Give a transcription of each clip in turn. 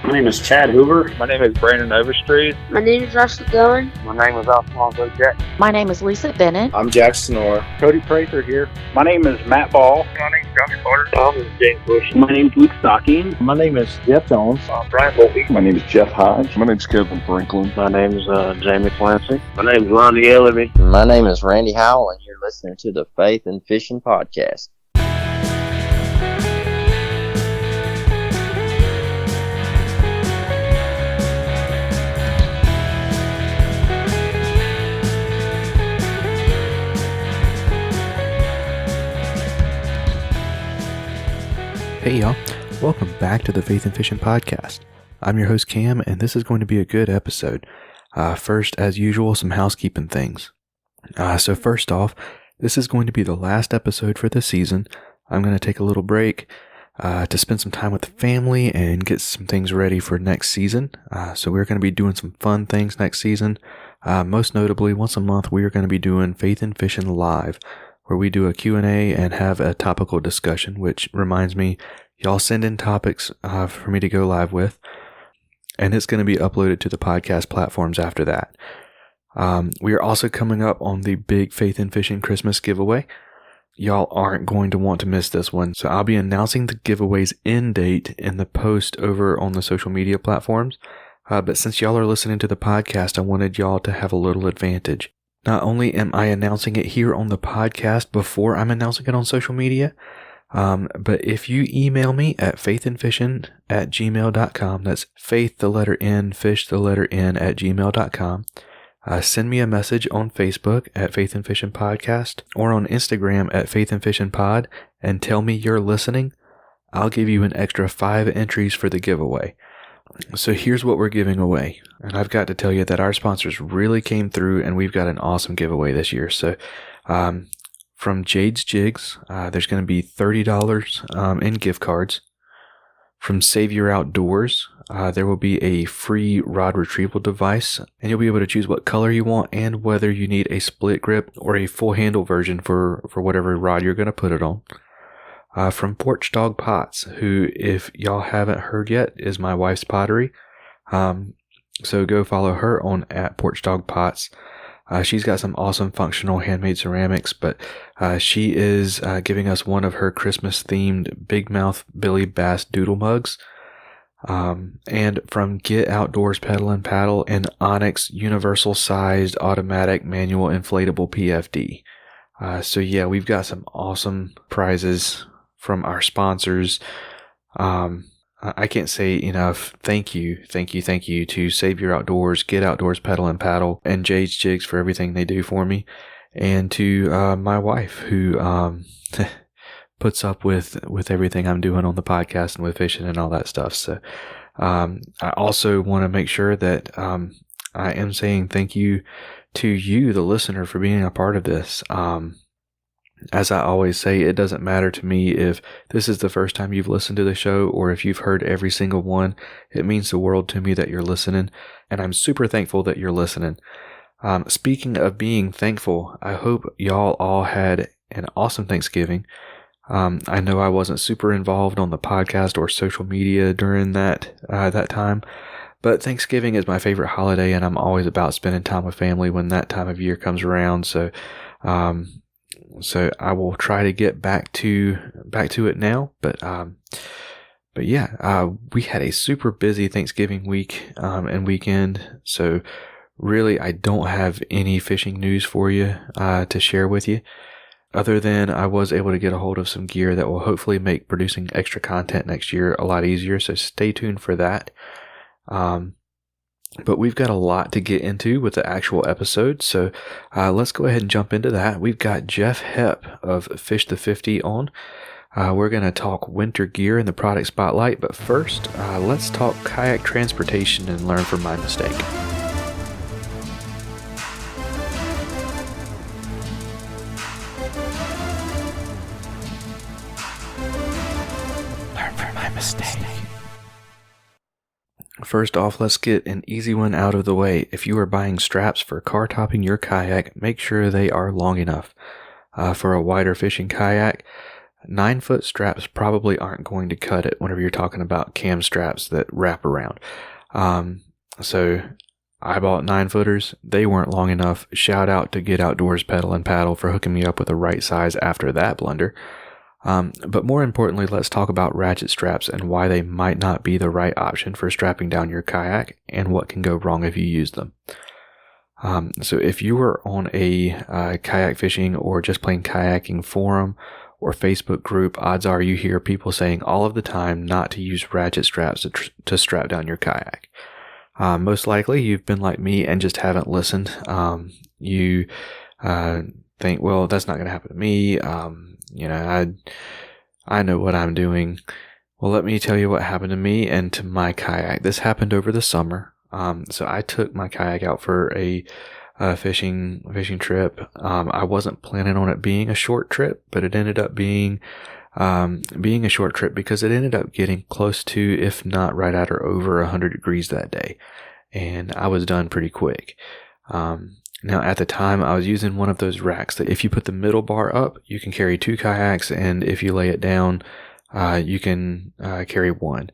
My name is Chad Hoover. My name is Brandon Overstreet. My name is Russell Dillon. My name is Alfonso Jack. My name is Lisa Bennett. I'm Jack Snore. Cody Prather here. My name is Matt Ball. My name is Josh Carter. My name is James Bush. My name is Luke Stocking. My name is Jeff Jones. Brian Volpe. My name is Jeff Hodge. My name is Kevin Franklin. My name is Jamie Clancy. My name is Lonnie Ellaby. My name is Randy Howell, and you're listening to the Faith and Fishing Podcast. Hey y'all, welcome back to the Faith and Fishing Podcast. I'm your host Cam, and this is going to be a good episode. First, as usual, some housekeeping things. So first off, this is going to be the last episode for the season. I'm going to take a little break to spend some time with the family and get some things ready for next season. So we're going to be doing some fun things next season. Most notably, once a month, we are going to be doing Faith and Fishing Live, where we do a Q&A and have a topical discussion, which reminds me, y'all send in topics for me to go live with, and it's going to be uploaded to the podcast platforms after that. We are also coming up on the big Faith and Fishing Christmas giveaway. Y'all aren't going to want to miss this one, so I'll be announcing the giveaway's end date in the post over on the social media platforms. But since y'all are listening to the podcast, I wanted y'all to have a little advantage. Not only am I announcing it here on the podcast before I'm announcing it on social media, but if you email me at faithandfishin@gmail.com, that's faith the letter N, fish the letter N @gmail.com, send me a message on Facebook at Faith and Fishing Podcast or on Instagram at Faith and Fishing Pod and tell me you're listening, I'll give you an extra 5 entries for the giveaway. So here's what we're giving away. And I've got to tell you that our sponsors really came through and we've got an awesome giveaway this year. So from Jade's Jigs, there's going to be $30 in gift cards. From Savior Outdoors, there will be a free rod retrieval device, and you'll be able to choose what color you want and whether you need a split grip or a full handle version for whatever rod you're going to put it on. From Porch Dog Pots, who, if y'all haven't heard yet, is my wife's pottery. So go follow her on at Porch Dog Pots. She's got some awesome functional handmade ceramics, but she is giving us one of her Christmas-themed Big Mouth Billy Bass doodle mugs. And from Get Outdoors Pedal and Paddle, an Onyx universal-sized automatic manual inflatable PFD. So yeah, we've got some awesome prizes from our sponsors. I can't say enough thank you to Savior Outdoors, Get Outdoors Pedal and Paddle, and Jade's Jigs for everything they do for me, and to my wife who puts up with everything I'm doing on the podcast and with fishing and all that stuff. So I also want to make sure that I am saying thank you to you, the listener, for being a part of this. As I always say, it doesn't matter to me if this is the first time you've listened to the show or if you've heard every single one. It means the world to me that you're listening, and I'm super thankful that you're listening. Speaking of being thankful, I hope y'all all had an awesome Thanksgiving. I know I wasn't super involved on the podcast or social media during that time, but Thanksgiving is my favorite holiday, and I'm always about spending time with family when that time of year comes around. So I will try to get back to it now. But yeah, we had a super busy Thanksgiving week and weekend. So really, I don't have any fishing news for you to share with you, other than I was able to get a hold of some gear that will hopefully make producing extra content next year a lot easier. So stay tuned for that. But we've got a lot to get into with the actual episode, so let's go ahead and jump into that. We've got Jeff Hepp of Fish the 50 on. We're going to talk winter gear in the product spotlight, but first, let's talk kayak transportation and learn from my mistake. Learn from my mistake. First off, let's get an easy one out of the way. If you are buying straps for car topping your kayak, make sure they are long enough. For a wider fishing kayak, 9-foot straps probably aren't going to cut it whenever you're talking about cam straps that wrap around. So I bought 9-footers. They weren't long enough. Shout out to Get Outdoors Pedal and Paddle for hooking me up with the right size after that blunder. But more importantly, let's talk about ratchet straps and why they might not be the right option for strapping down your kayak and what can go wrong if you use them. So if you were on a kayak fishing or just plain kayaking forum or Facebook group, odds are you hear people saying all of the time not to use ratchet straps to strap down your kayak. Most likely you've been like me and just haven't listened. You think, well, that's not going to happen to me. I know what I'm doing. Well, let me tell you what happened to me and to my kayak. This happened over the summer. So I took my kayak out for a fishing trip. I wasn't planning on it being a short trip, but it ended up being a short trip because it ended up getting close to, if not right at or over 100 degrees that day. And I was done pretty quick. Now at the time I was using one of those racks that if you put the middle bar up, you can carry 2 kayaks. And if you lay it down, you can carry 1.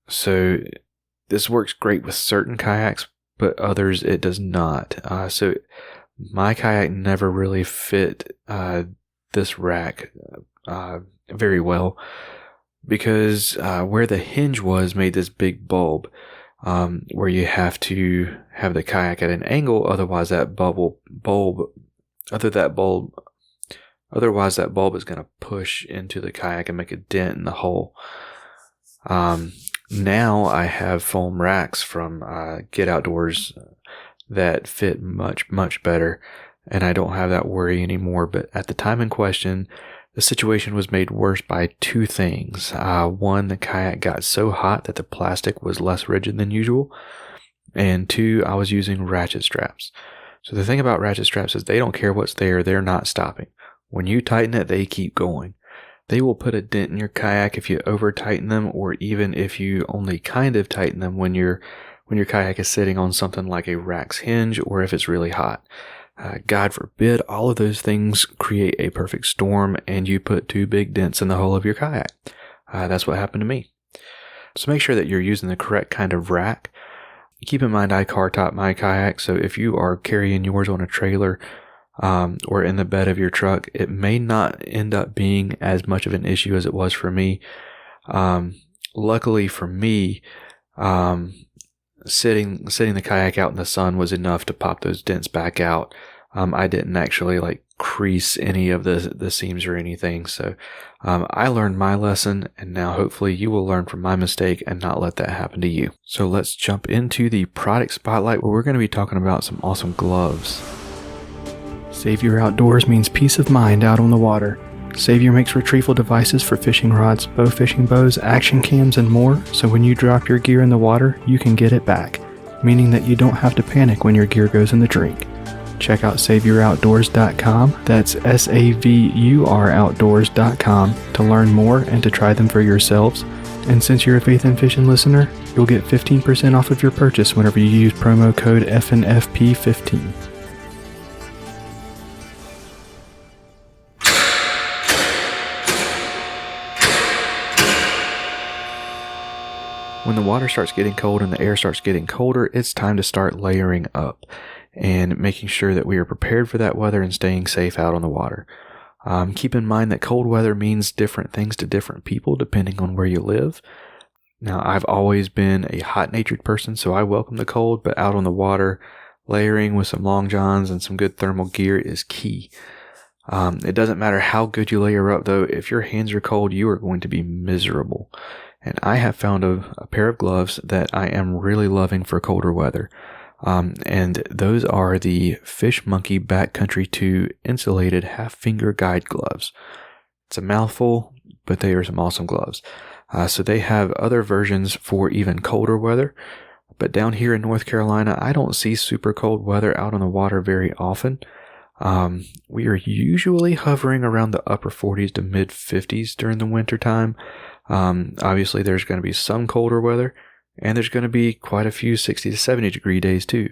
So this works great with certain kayaks, but others it does not. So my kayak never really fit this rack very well because where the hinge was made this big bulb where you have to have the kayak at an angle, otherwise that bulb is going to push into the kayak and make a dent in the hull. Now I have foam racks from Get Outdoors that fit much, much better, and I don't have that worry anymore. But at the time in question, the situation was made worse by 2 things. One, the kayak got so hot that the plastic was less rigid than usual. And 2, I was using ratchet straps. So the thing about ratchet straps is they don't care what's there, they're not stopping. When you tighten it, they keep going. They will put a dent in your kayak if you over tighten them, or even if you only kind of tighten them when your kayak is sitting on something like a rack's hinge, or if it's really hot. God forbid all of those things create a perfect storm and you put 2 big dents in the hull of your kayak. That's what happened to me. So make sure that you're using the correct kind of rack. Keep in mind I car top my kayak, so if you are carrying yours on a trailer or in the bed of your truck, it may not end up being as much of an issue as it was for me. Luckily for me, sitting the kayak out in the sun was enough to pop those dents back out. I didn't actually crease any of the seams or anything. So I learned my lesson, and now hopefully you will learn from my mistake and not let that happen to you. So let's jump into the product spotlight, where we're going to be talking about some awesome gloves. Savior Outdoors means peace of mind out on the water. Savior makes retrieval devices for fishing rods, bow fishing bows, action cams, and more, so when you drop your gear in the water, you can get it back, meaning that you don't have to panic when your gear goes in the drink. Check out SaviorOutdoors.com, that's SAVUR Outdoors.com, to learn more and to try them for yourselves. And since you're a Faith and Fishing listener, you'll get 15% off of your purchase whenever you use promo code FNFP15. When the water starts getting cold and the air starts getting colder, it's time to start layering up and making sure that we are prepared for that weather and staying safe out on the water. Keep in mind that cold weather means different things to different people depending on where you live. Now, I've always been a hot-natured person, so I welcome the cold, but out on the water, layering with some long johns and some good thermal gear is key. It doesn't matter how good you layer up, though. If your hands are cold, you are going to be miserable. And I have found a pair of gloves that I am really loving for colder weather. And those are the Fish Monkey Backcountry 2 insulated half-finger guide gloves. It's a mouthful, but they are some awesome gloves. So they have other versions for even colder weather. But down here in North Carolina, I don't see super cold weather out on the water very often. We are usually hovering around the upper 40s to mid 50s during the winter time. Obviously there's going to be some colder weather, and there's going to be quite a few 60 to 70 degree days too.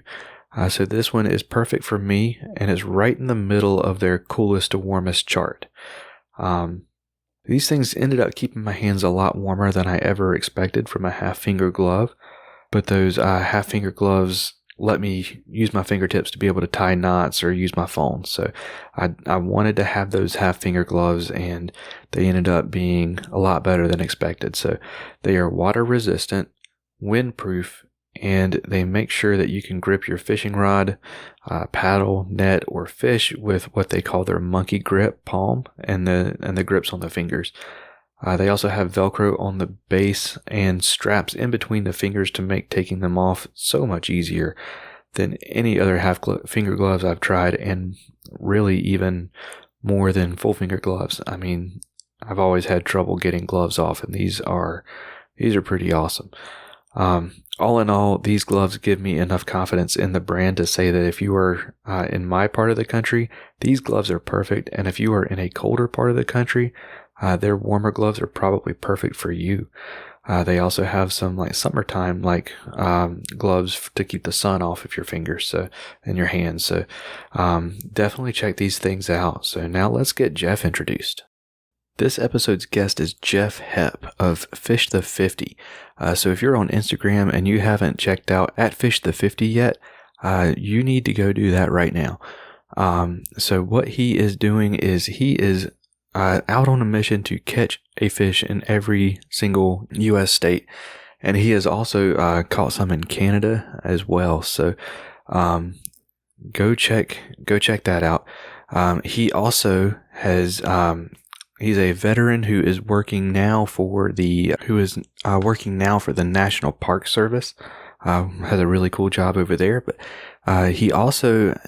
So this one is perfect for me and is right in the middle of their coolest to warmest chart. These things ended up keeping my hands a lot warmer than I ever expected from a half-finger glove, but those half-finger gloves let me use my fingertips to be able to tie knots or use my phone. So I wanted to have those half-finger gloves, and they ended up being a lot better than expected. So they are water-resistant, windproof, and they make sure that you can grip your fishing rod, paddle, net, or fish with what they call their monkey grip palm and the grips on the fingers. They also have Velcro on the base and straps in between the fingers to make taking them off so much easier than any other finger gloves I've tried, and really even more than full finger gloves. I mean, I've always had trouble getting gloves off, and these are pretty awesome. All in all, these gloves give me enough confidence in the brand to say that if you are in my part of the country, these gloves are perfect. And if you are in a colder part of the country, their warmer gloves are probably perfect for you. They also have some like summertime gloves to keep the sun off of your fingers and your hands. So definitely check these things out. So now let's get Jeff introduced. This episode's guest is Jeff Hepp of Fish the 50. So if you're on Instagram and you haven't checked out at Fish the 50 yet, you need to go do that right now. So what he is doing is he is out on a mission to catch a fish in every single U.S. state, and he has also caught some in Canada as well. So go check that out. He also has he's a veteran who is working now for the National Park Service. Has a really cool job over there, but he also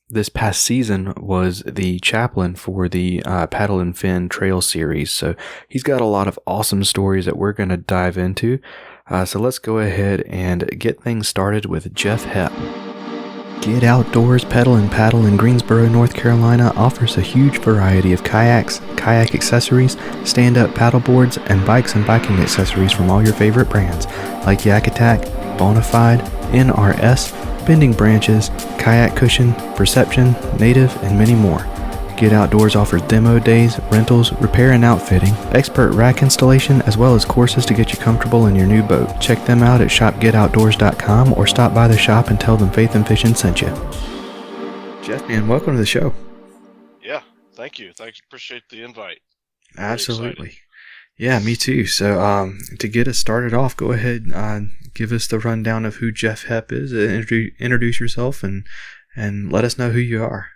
this past season was the chaplain for the Paddle and Fin Trail Series. So he's got a lot of awesome stories that we're going to dive into. So let's go ahead and get things started with Jeff Hepp. Get Outdoors Pedal and Paddle in Greensboro, North Carolina offers a huge variety of kayaks, kayak accessories, stand-up paddle boards, and bikes and biking accessories from all your favorite brands like Yak Attack, Bonafide, NRS, Bending Branches, Kayak Cushion, Perception, Native, and many more. Get Outdoors offers demo days, rentals, repair and outfitting, expert rack installation, as well as courses to get you comfortable in your new boat. Check them out at shopgetoutdoors.com or stop by the shop and tell them Faith and Fishing sent you. Jeff, man, welcome to the show. Yeah, thank you. Appreciate the invite. Absolutely. Yeah, me too. So to get us started off, go ahead and give us the rundown of who Jeff Hepp is. Introduce yourself and let us know who you are.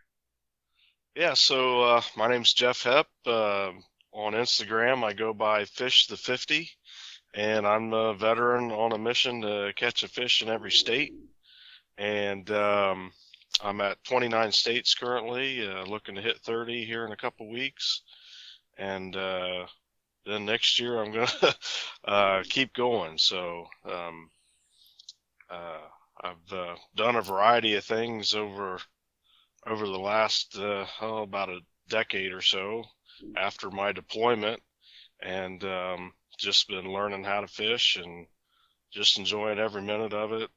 Yeah, so my name's Jeff Hepp. On Instagram, I go by Fish the 50, and I'm a veteran on a mission to catch a fish in every state. And I'm at 29 states currently, looking to hit 30 here in a couple weeks. And then next year I'm going to keep going. So I've done a variety of things over the last about a decade or so after my deployment, and just been learning how to fish and just enjoying every minute of it,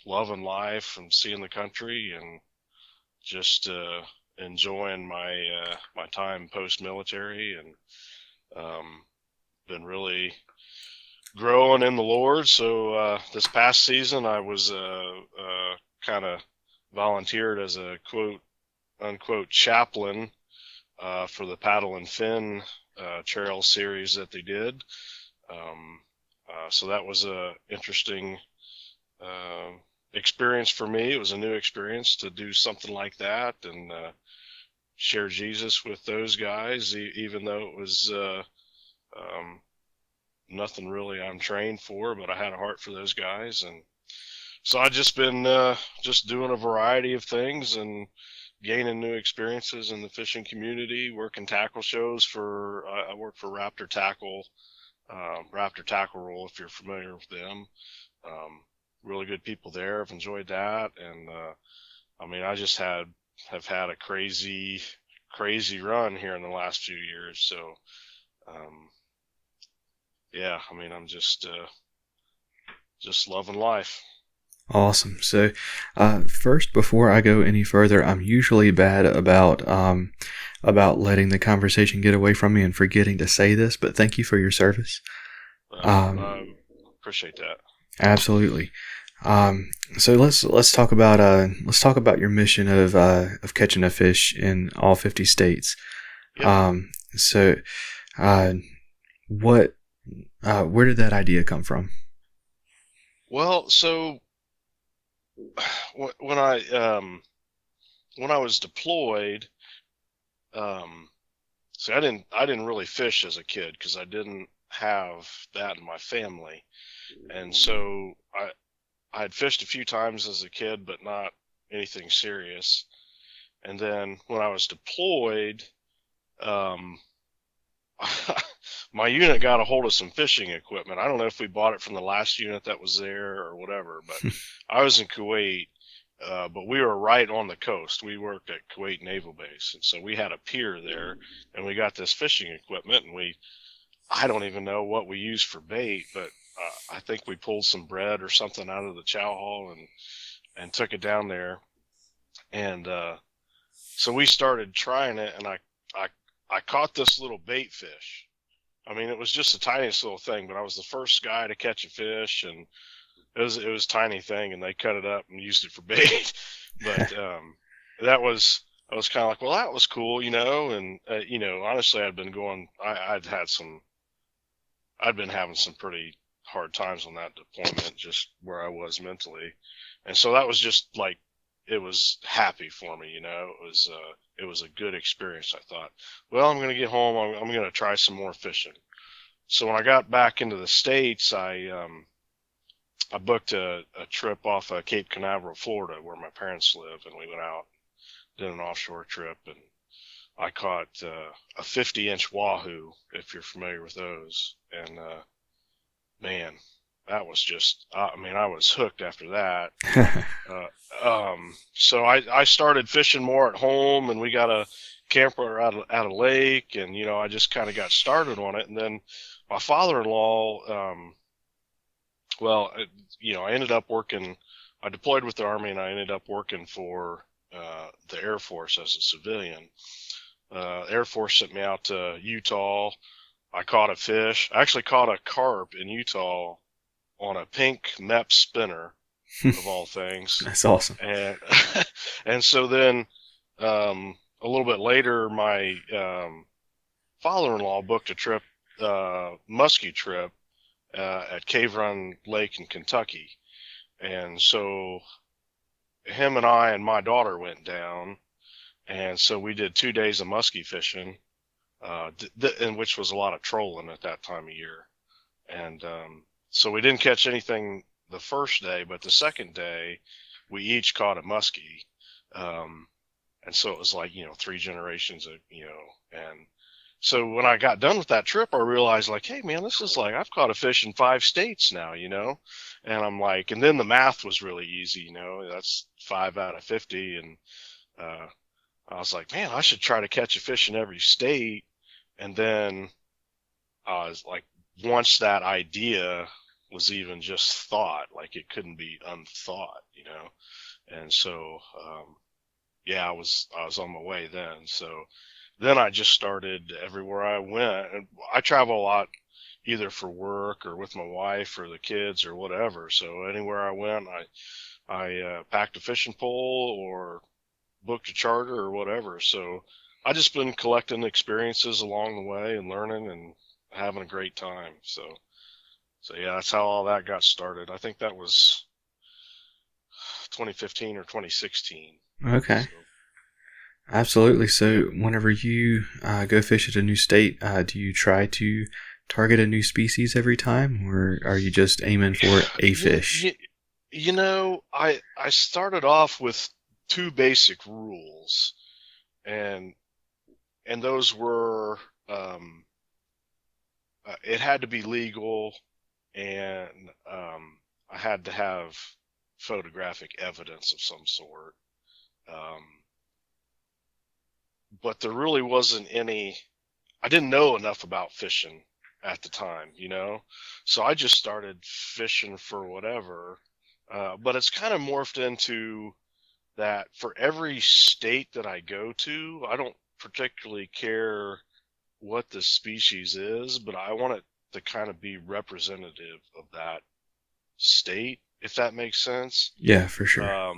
loving life and seeing the country, and just enjoying my my time post-military, and been really growing in the Lord. So this past season I was kind of volunteered as a quote unquote chaplain for the Paddle and Fin Trail Series that they did. So that was a interesting experience for me. It was a new experience to do something like that and share Jesus with those guys, even though it was nothing really I'm trained for, but I had a heart for those guys. And so I've just been just doing a variety of things and gaining new experiences in the fishing community, working tackle shows I work for Raptor Tackle Roll, if you're familiar with them. Really good people there. I've enjoyed that. And I mean, I just have had a crazy run here in the last few years. So yeah, I mean, I'm just loving life. Awesome. So, first, before I go any further, I'm usually bad about letting the conversation get away from me and forgetting to say this, but thank you for your service. Appreciate that. Absolutely. So let's talk about your mission of catching a fish in all 50 states. Yep. So, where did that idea come from? Well, so when I was deployed, so I didn't really fish as a kid because I didn't have that in my family, and so I had fished a few times as a kid, but not anything serious. And then when I was deployed, um, my unit got a hold of some fishing equipment. I don't know if we bought it from the last unit that was there or whatever, but I was in Kuwait, but we were right on the coast. We worked at Kuwait Naval Base, and so we had a pier there, and we got this fishing equipment, and I don't even know what we used for bait, but I think we pulled some bread or something out of the chow hall and took it down there. And so we started trying it, and I caught this little bait fish. I mean, it was just the tiniest little thing, but I was the first guy to catch a fish, and it was a tiny thing, and they cut it up and used it for bait. But I was kind of like, well, that was cool, and honestly, I'd been having some pretty hard times on that deployment, just where I was mentally. And so that was just like, it was happy for me, it was a good experience. I thought, well, I'm going to get home. I'm going to try some more fishing. So when I got back into the States, I booked a trip off of Cape Canaveral, Florida, where my parents live. And we went out, did an offshore trip, and I caught a 50-inch wahoo, if you're familiar with those. And man, that was just, I was hooked after that. So I started fishing more at home, and we got a camper at a lake, and, I just kind of got started on it. And then my father-in-law, I ended up working, I deployed with the Army, and I ended up working for the Air Force as a civilian. Air Force sent me out to Utah. I caught a fish. I actually caught a carp in Utah on a pink Mep spinner, of all things. That's awesome. And so then a little bit later, my father-in-law booked a trip, muskie trip, at Cave Run Lake in Kentucky. And so him and I and my daughter went down, and so we did 2 days of muskie fishing, in which was a lot of trolling at that time of year. And so we didn't catch anything the first day, but the second day we each caught a muskie. And so it was like, 3 generations of, and so when I got done with that trip, I realized, like, hey man, this is like, I've caught a fish in 5 states now, and I'm like, and then the math was really easy, that's 5 out of 50. And I was like, man, I should try to catch a fish in every state. And then I was like, once that idea was even just thought, like it couldn't be unthought, and so I was on my way then. So then I just started everywhere I went, and I travel a lot, either for work or with my wife or the kids or whatever. So anywhere I went, I packed a fishing pole or booked a charter or whatever. So I just been collecting experiences along the way and learning and having a great time. So yeah, that's how all that got started. I think that was 2015 or 2016. Okay. So, Absolutely. So whenever you go fish at a new state, do you try to target a new species every time, or are you just aiming for a fish? I started off with 2 basic rules, and those were, it had to be legal, and I had to have photographic evidence of some sort. But there really wasn't any, I didn't know enough about fishing at the time, so I just started fishing for whatever. But it's kind of morphed into that for every state that I go to, I don't particularly care what the species is, but I want it to kind of be representative of that state, if that makes sense. Yeah, for sure.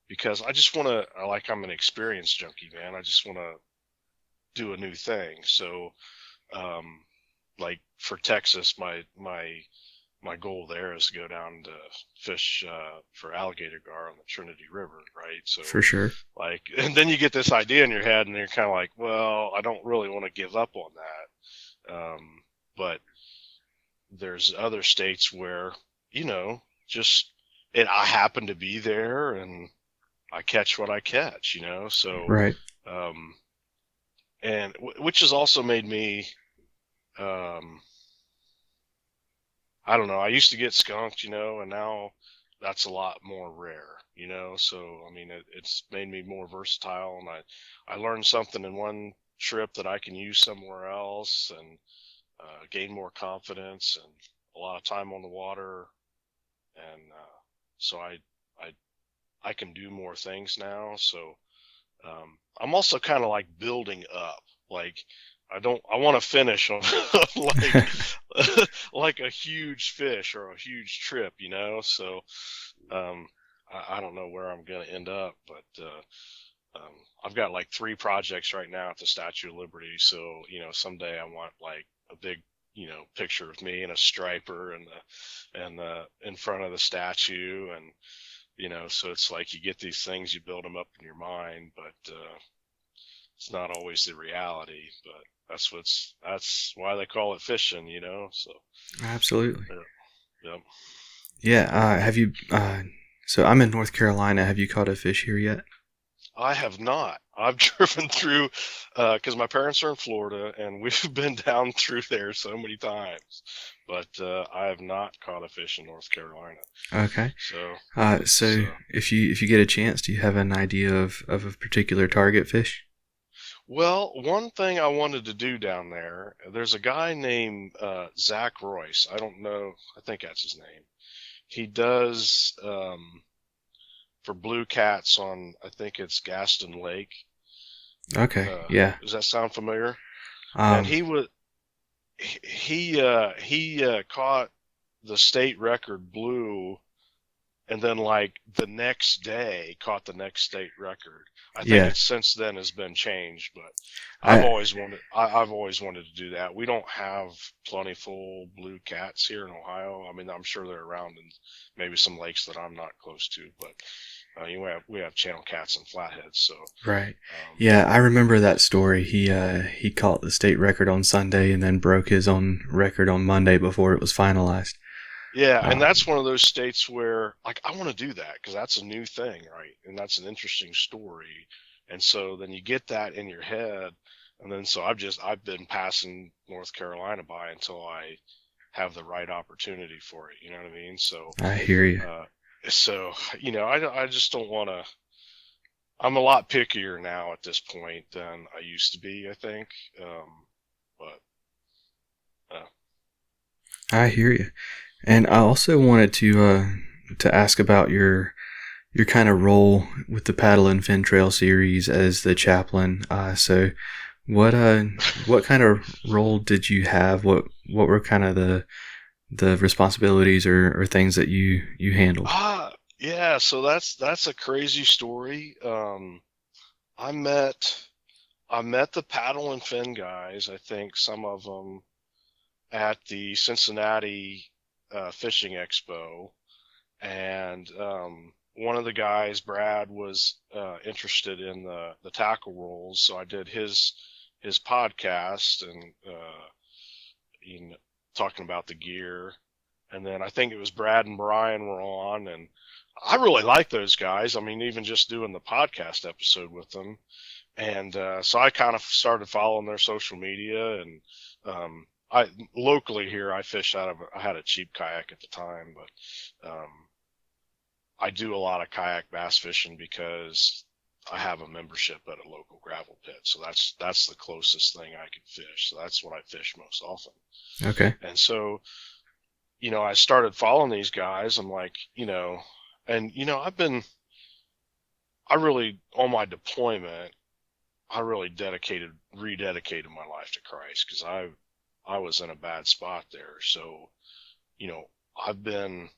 Because I just want to, like, I'm an experience junkie, man. I just want to do a new thing. So, like for Texas, my goal there is to go down to fish for alligator gar on the Trinity River, right? So, For sure. like, and then you get this idea in your head, and you're kind of like, well, I don't really want to give up on that. But there's other states where, just I happen to be there, and I catch what I catch, So, Right. and which has also made me, I don't know. I used to get skunked, and now that's a lot more rare, So, I mean, it's made me more versatile, and I learned something in one trip that I can use somewhere else, and gain more confidence and a lot of time on the water, and so I can do more things now. So I'm also kind of like building up, like. I want to finish on like like a huge fish or a huge trip, So I don't know where I'm going to end up, but I've got like 3 projects right now at the Statue of Liberty. So, someday I want like a big, picture of me and a striper and in front of the statue, and so it's like you get these things, you build them up in your mind, but it's not always the reality, but that's why they call it fishing, So Absolutely. yeah. Yeah. Have you? So I'm in North Carolina. Have you caught a fish here yet? I have not. I've driven through because my parents are in Florida, and we've been down through there so many times, but I have not caught a fish in North Carolina. Okay. So if you get a chance, do you have an idea of a particular target fish? well, one thing I wanted to do down there's a guy named Zach Royce. I don't know. I think that's his name. He does for blue cats on, I think it's Gaston Lake. Okay. Yeah. Does that sound familiar? And he caught the state record blue, and then like the next day caught the next state record. I think it since then has been changed, but I've always wanted to do that. We don't have plentiful blue cats here in Ohio. I mean, I'm sure they're around in maybe some lakes that I'm not close to, but we have channel cats and flatheads. So right. Yeah, I remember that story. He caught the state record on Sunday and then broke his own record on Monday before it was finalized. Yeah, and that's one of those states where, like, I want to do that because that's a new thing, right? And that's an interesting story. And so then you get that in your head, and then so I've been passing North Carolina by until I have the right opportunity for it. You know what I mean? So I hear you. So I just don't want to. I'm a lot pickier now at this point than I used to be, I think. But I hear you. And I also wanted to ask about your kind of role with the Paddle and Fin Trail series as the chaplain. So what kind of role did you have? What were kind of the responsibilities or things that you handled? Yeah, so that's a crazy story. I met the Paddle and Fin guys, I think some of them at the Cincinnati Fishing Expo, and one of the guys, Brad, was interested in the tackle rolls, so I did his podcast and talking about the gear, and then I think it was Brad and Brian were on, and I really like those guys. I mean, even just doing the podcast episode with them, and so I kind of started following their social media, and I locally here I fish I had a cheap kayak at the time, but I do a lot of kayak bass fishing because I have a membership at a local gravel pit, so that's the closest thing I can fish. So that's what I fish most often. Okay. And so, I started following these guys. I'm like, And, on my deployment, I really rededicated my life to Christ because I was in a bad spot there. So, you know, I've been,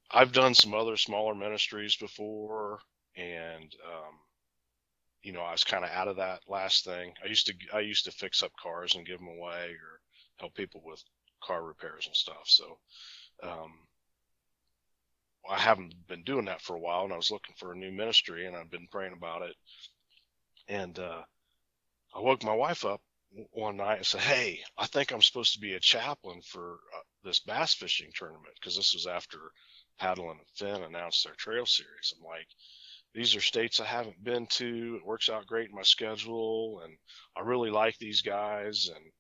I've done some other smaller ministries before, and, I was kind of out of that last thing. I used to fix up cars and give them away or help people with car repairs and stuff. So, um, I haven't been doing that for a while, and I was looking for a new ministry, and I've been praying about it. And I woke my wife up one night and said, "Hey, I think I'm supposed to be a chaplain for this bass fishing tournament," because this was after Paddle and Finn announced their trail series. I'm like, these are states I haven't been to. It works out great in my schedule, and I really like these guys. And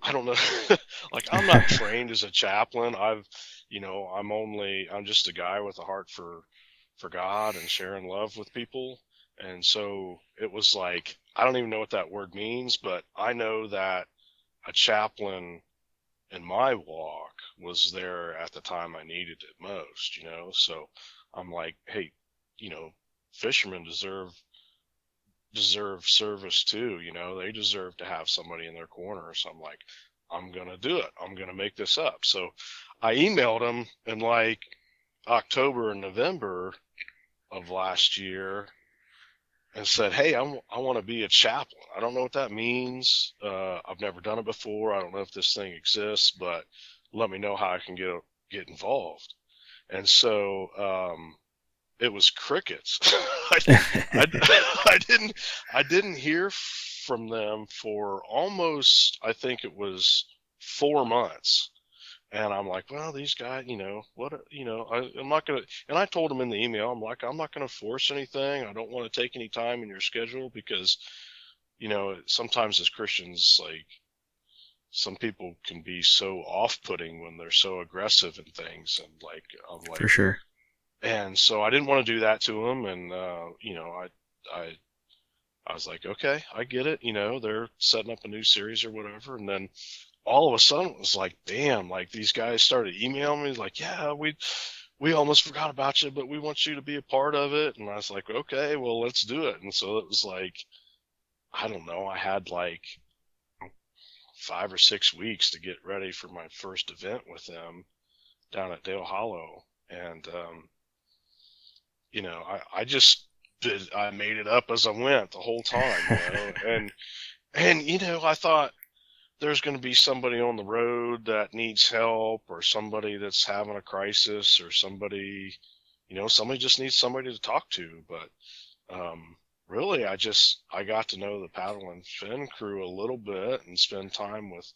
I don't know, like I'm not trained as a chaplain. I'm just a guy with a heart for God and sharing love with people. And so it was like, I don't even know what that word means, but I know that a chaplain in my walk was there at the time I needed it most. So I'm like, hey, fishermen deserve service too. They deserve to have somebody in their corner. So I'm like, I'm going to do it. I'm going to make this up. So I emailed him in like October and November of last year and said, "Hey, I want to be a chaplain. I don't know what that means. I've never done it before. I don't know if this thing exists, but let me know how I can get involved." And so it was crickets. I didn't hear from them for almost, I think it was 4 months. And I'm like, well, these guys, I'm not going to, and I told them in the email, I'm like, I'm not going to force anything. I don't want to take any time in your schedule because, sometimes as Christians, like, some people can be so off-putting when they're so aggressive in things. And like, I'm like, For sure. and so I didn't want to do that to them. And, I was like, okay, I get it. They're setting up a new series or whatever. And then all of a sudden it was like, damn, like these guys started emailing me like, yeah, we almost forgot about you, but we want you to be a part of it. And I was like, okay, well, let's do it. And so it was like, I don't know, I had like 5 or 6 weeks to get ready for my first event with them down at Dale Hollow. And, I made it up as I went the whole time, and I thought there's going to be somebody on the road that needs help, or somebody that's having a crisis, or somebody just needs somebody to talk to. But really, I got to know the Paddle and Fin crew a little bit and spend time with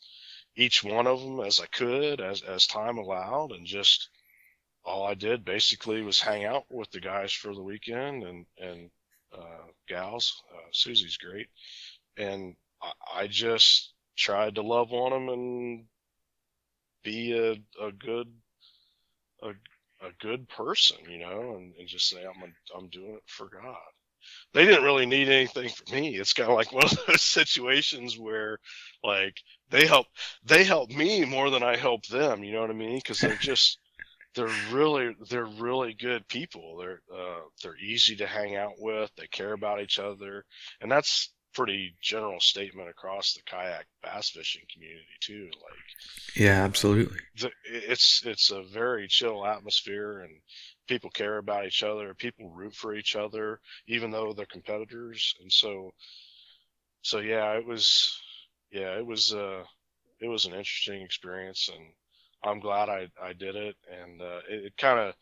each one of them as I could, as time allowed, and just all I did basically was hang out with the guys for the weekend and gals. Susie's great, and I just tried to love on them and be a good person, and just say I'm doing it for God. They didn't really need anything from me. It's kind of like one of those situations where, like, they help me more than I help them. You know what I mean? Because they're really good people. They're easy to hang out with. They care about each other, and that's pretty general statement across the kayak bass fishing community too. Like, Yeah, absolutely. it's a very chill atmosphere, and people care about each other. People root for each other, even though they're competitors. And so it was an interesting experience, and I'm glad I did it. And it kind of,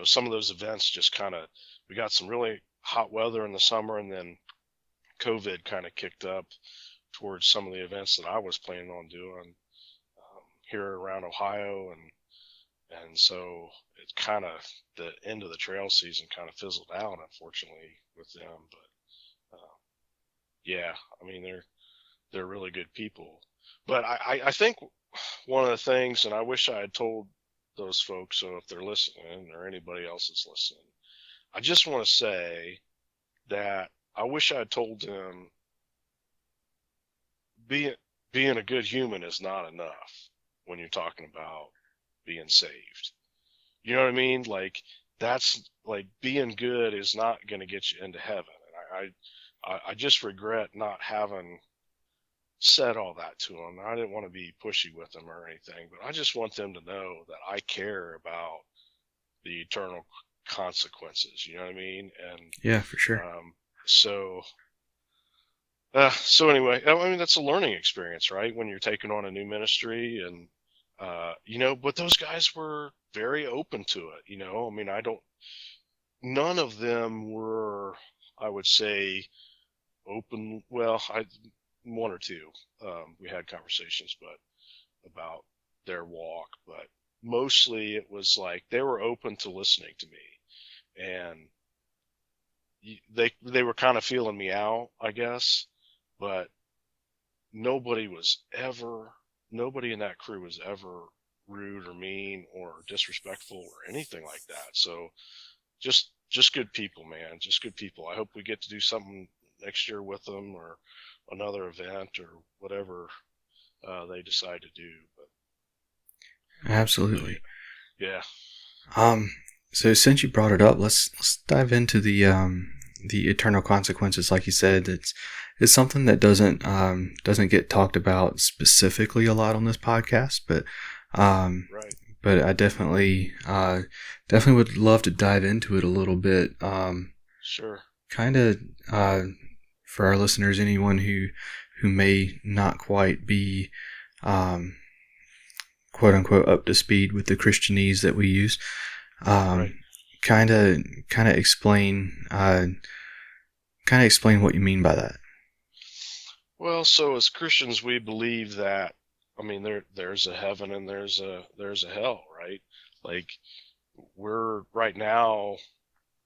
some of those events just kind of, we got some really hot weather in the summer, and then COVID kind of kicked up towards some of the events that I was planning on doing here around Ohio, and so it's kind of the end of the trail season kind of fizzled out, unfortunately, with them. But yeah, I mean they're really good people. But I think one of the things, and I wish I had told those folks, so if they're listening or anybody else is listening, I just want to say that I wish I had told them being a good human is not enough when you're talking about being saved. You know what I mean? Like, that's like being good is not going to get you into heaven. And I just regret not having said all that to them. I didn't want to be pushy with them or anything, but I just want them to know that I care about the eternal consequences. You know what I mean? And Yeah, for sure. so so anyway, I mean, that's a learning experience, right? When you're taking on a new ministry and, but those guys were very open to it. I mean, none of them were, I would say, open. Well, one or two, we had conversations, but about their walk, but mostly it was like they were open to listening to me, and they were kind of feeling me out, I guess, but nobody in that crew was ever rude or mean or disrespectful or anything like that. So just good people, man, just good people. I hope we get to do something next year with them, or another event, or whatever they decide to do. But Absolutely. yeah. So since you brought it up, let's dive into the eternal consequences. Like you said, it's something that doesn't get talked about specifically a lot on this podcast, but Right. But I definitely would love to dive into it a little bit. Sure. Kind of for our listeners, anyone who may not quite be quote unquote up to speed with the Christianese that we use. Right. Kind of explain what you mean by that. Well, so as Christians, we believe that, I mean, there's a heaven and there's a hell, right? Like, we're right now,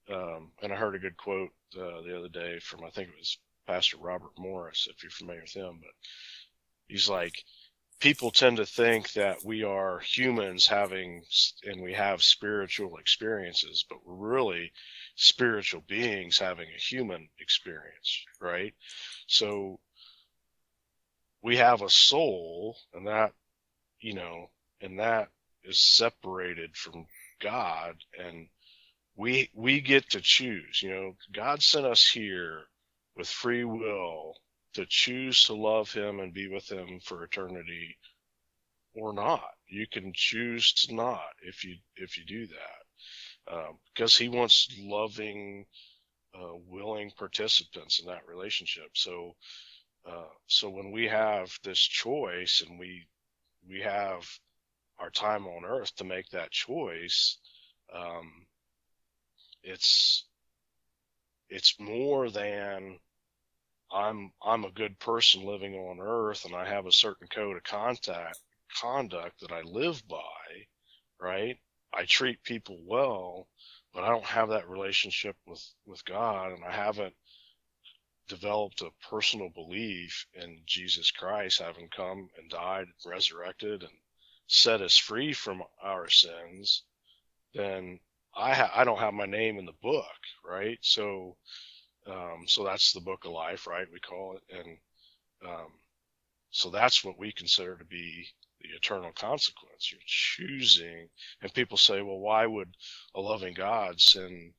and I heard a good quote the other day from, I think it was Pastor Robert Morris, if you're familiar with him, but he's like, people tend to think that we are humans and we have spiritual experiences, but we're really spiritual beings having a human experience, right? So we have a soul, and that is separated from God, and we get to choose. God sent us here with free will to choose to love him and be with him for eternity, or not. You can choose to not if you do that, because he wants loving, willing participants in that relationship. So when we have this choice, and we have our time on earth to make that choice, it's more than I'm a good person living on earth and I have a certain code of conduct that I live by, right? I treat people well, but I don't have that relationship with God, and I haven't developed a personal belief in Jesus Christ having come and died, resurrected, and set us free from our sins. Then I don't have my name in the book, right? So that's the book of life, right? We call it. And so that's what we consider to be the eternal consequence. You're choosing, and people say, well, why would a loving God send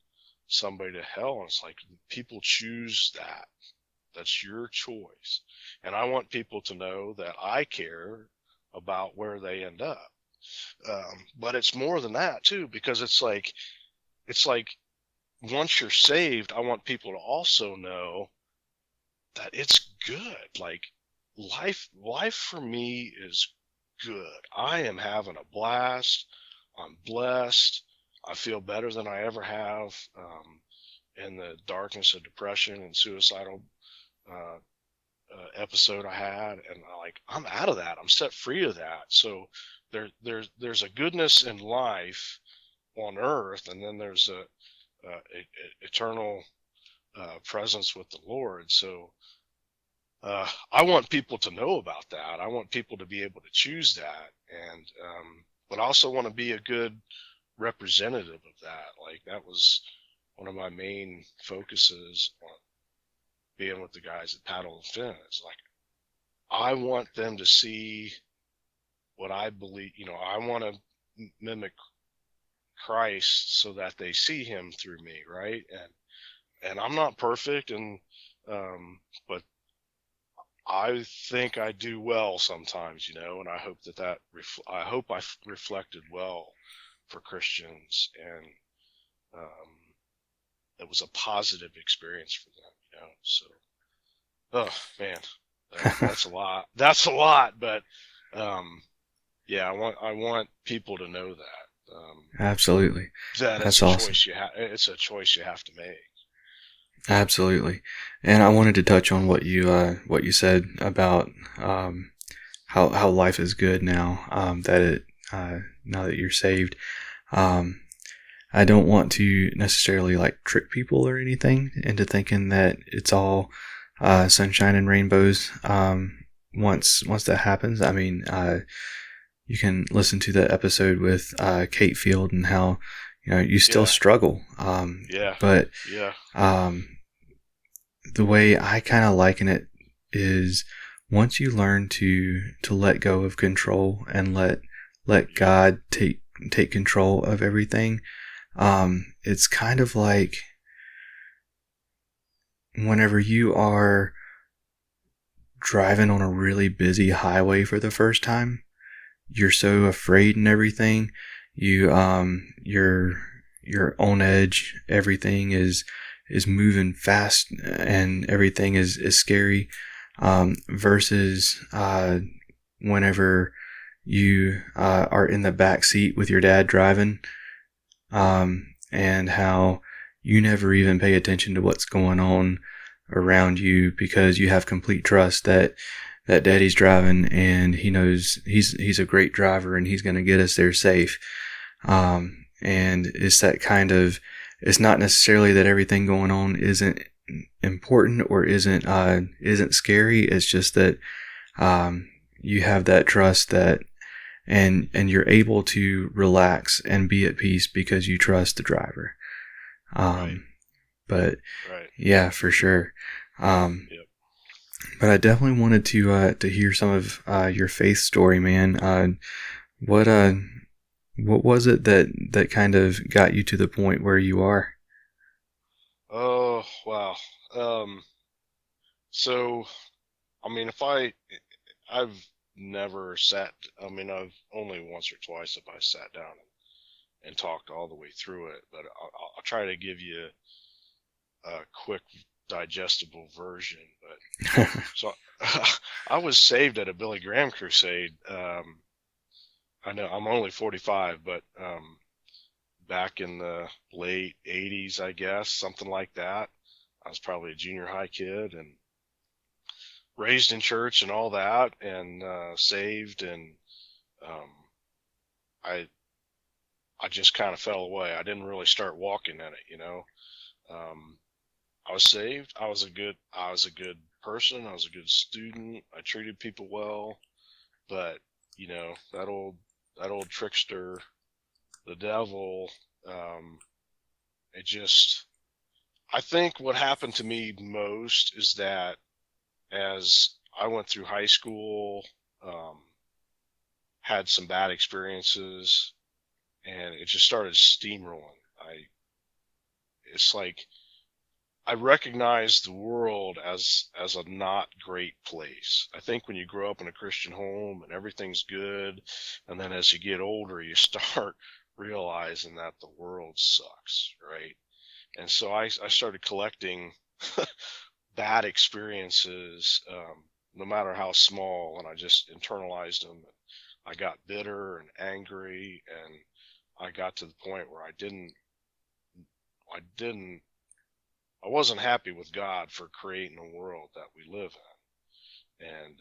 somebody to hell? And it's like, people choose that. That's your choice. And I want people to know that I care about where they end up. But it's more than that too, because it's like once you're saved, I want people to also know that it's good. Like, life for me is good. I am having a blast. I'm blessed. I feel better than I ever have, in the darkness of depression and suicidal episode I had, and I'm out of that. I'm set free of that. So there's a goodness in life on earth, and then there's a eternal presence with the Lord. So I want people to know about that. I want people to be able to choose that, and but I also want to be a good representative of that. Like, that was one of my main focuses on being with the guys at Paddle and Fin. It's like, I want them to see what I believe. I want to mimic Christ so that they see him through me, right? And I'm not perfect, but I think I do well sometimes, and I hope I hope I reflected well for Christians, and it was a positive experience for them. So, oh man, that's a lot. That's a lot, but yeah, I want people to know that. Absolutely. That it's That's a awesome. choice it's a choice you have to make. Absolutely. And I wanted to touch on what you said about how life is good now, now that you're saved. I don't want to necessarily like trick people or anything into thinking that it's all sunshine and rainbows once that happens. I mean, you can listen to the episode with Kate Field and how you still struggle. Yeah. But Yeah. the way I kind of liken it is once you learn to let go of control and let God take control of everything. It's kind of like whenever you are driving on a really busy highway for the first time, you're so afraid and everything. You're on edge. Everything is moving fast and everything is scary. Versus, whenever you, are in the back seat with your dad driving, and how you never even pay attention to what's going on around you because you have complete trust that daddy's driving and he knows he's a great driver and he's going to get us there safe. And it's that kind of, it's not necessarily that everything going on isn't important or isn't scary. It's just that, you have that trust that, and you're able to relax and be at peace because you trust the driver. Right. But right. Yeah, for sure. Yep. But I definitely wanted to hear some of your faith story, man. What was it that kind of got you to the point where you are? Oh, wow. So, I mean, I've never I've only once or twice have I sat down and talked all the way through it, but I'll try to give you a quick digestible version. But so I was saved at a Billy Graham crusade. I know I'm only 45, but back in the late 80s, I guess, something like that. I was probably a junior high kid and raised in church and all that, and saved, and um, I just kind of fell away. I didn't really start walking in it. I was saved. I was a good person. I was a good student. I treated people well, but that old trickster, the devil, it just, I think what happened to me most is that as I went through high school, had some bad experiences, and it just started steamrolling. It's like I recognize the world as a not great place. I think when you grow up in a Christian home and everything's good, and then as you get older, you start realizing that the world sucks, right? And so I started collecting bad experiences, no matter how small, and I just internalized them. I got bitter and angry, and I got to the point where I wasn't happy with God for creating a world that we live in. And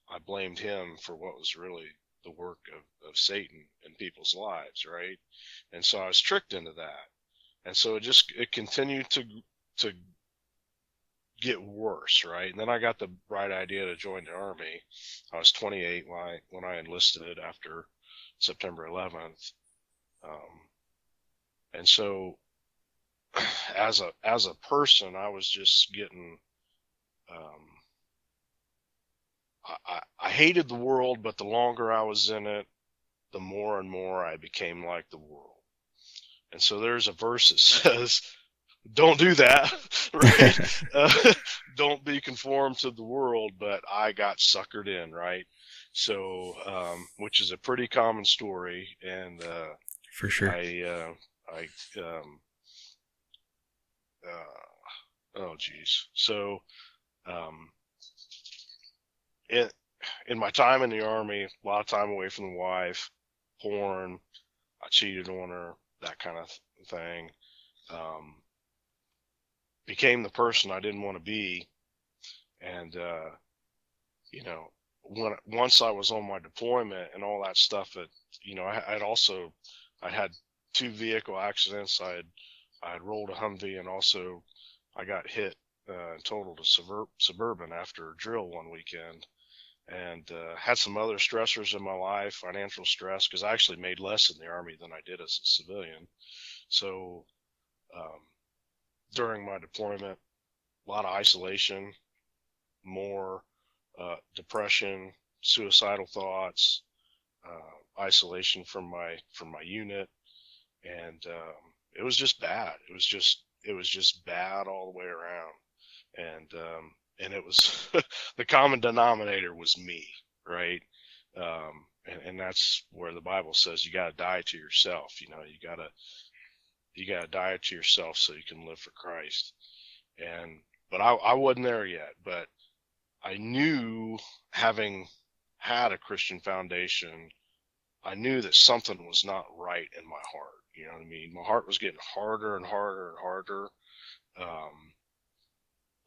I blamed him for what was really the work of Satan in people's lives, right? And so I was tricked into that. And so it continued to get worse, right? And then I got the bright idea to join the Army. I was 28 when I enlisted after September 11th. And so as a person, I was just getting, I hated the world, but the longer I was in it, the more and more I became like the world. And so there's a verse that says, don't do that, right? Don't be conformed to the world, but I got suckered in, right? So, which is a pretty common story. And, For sure. oh geez. So, in my time in the Army, a lot of time away from the wife, porn, I cheated on her, that kind of thing. Became the person I didn't want to be. And, you know, once I was on my deployment and all that stuff, I had 2 vehicle accidents. I had rolled a Humvee, and also I got hit, totaled a Suburban after a drill one weekend, and had some other stressors in my life, financial stress, because I actually made less in the Army than I did as a civilian. So during my deployment, a lot of isolation, more depression, suicidal thoughts, isolation from my unit, and it was just bad. It was just bad all the way around, and it was the common denominator was me, right? And that's where the Bible says you got to die to yourself. You know, you got to die to yourself so you can live for Christ. But I wasn't there yet, but I knew, having had a Christian foundation, I knew that something was not right in my heart. You know what I mean? My heart was getting harder and harder and harder.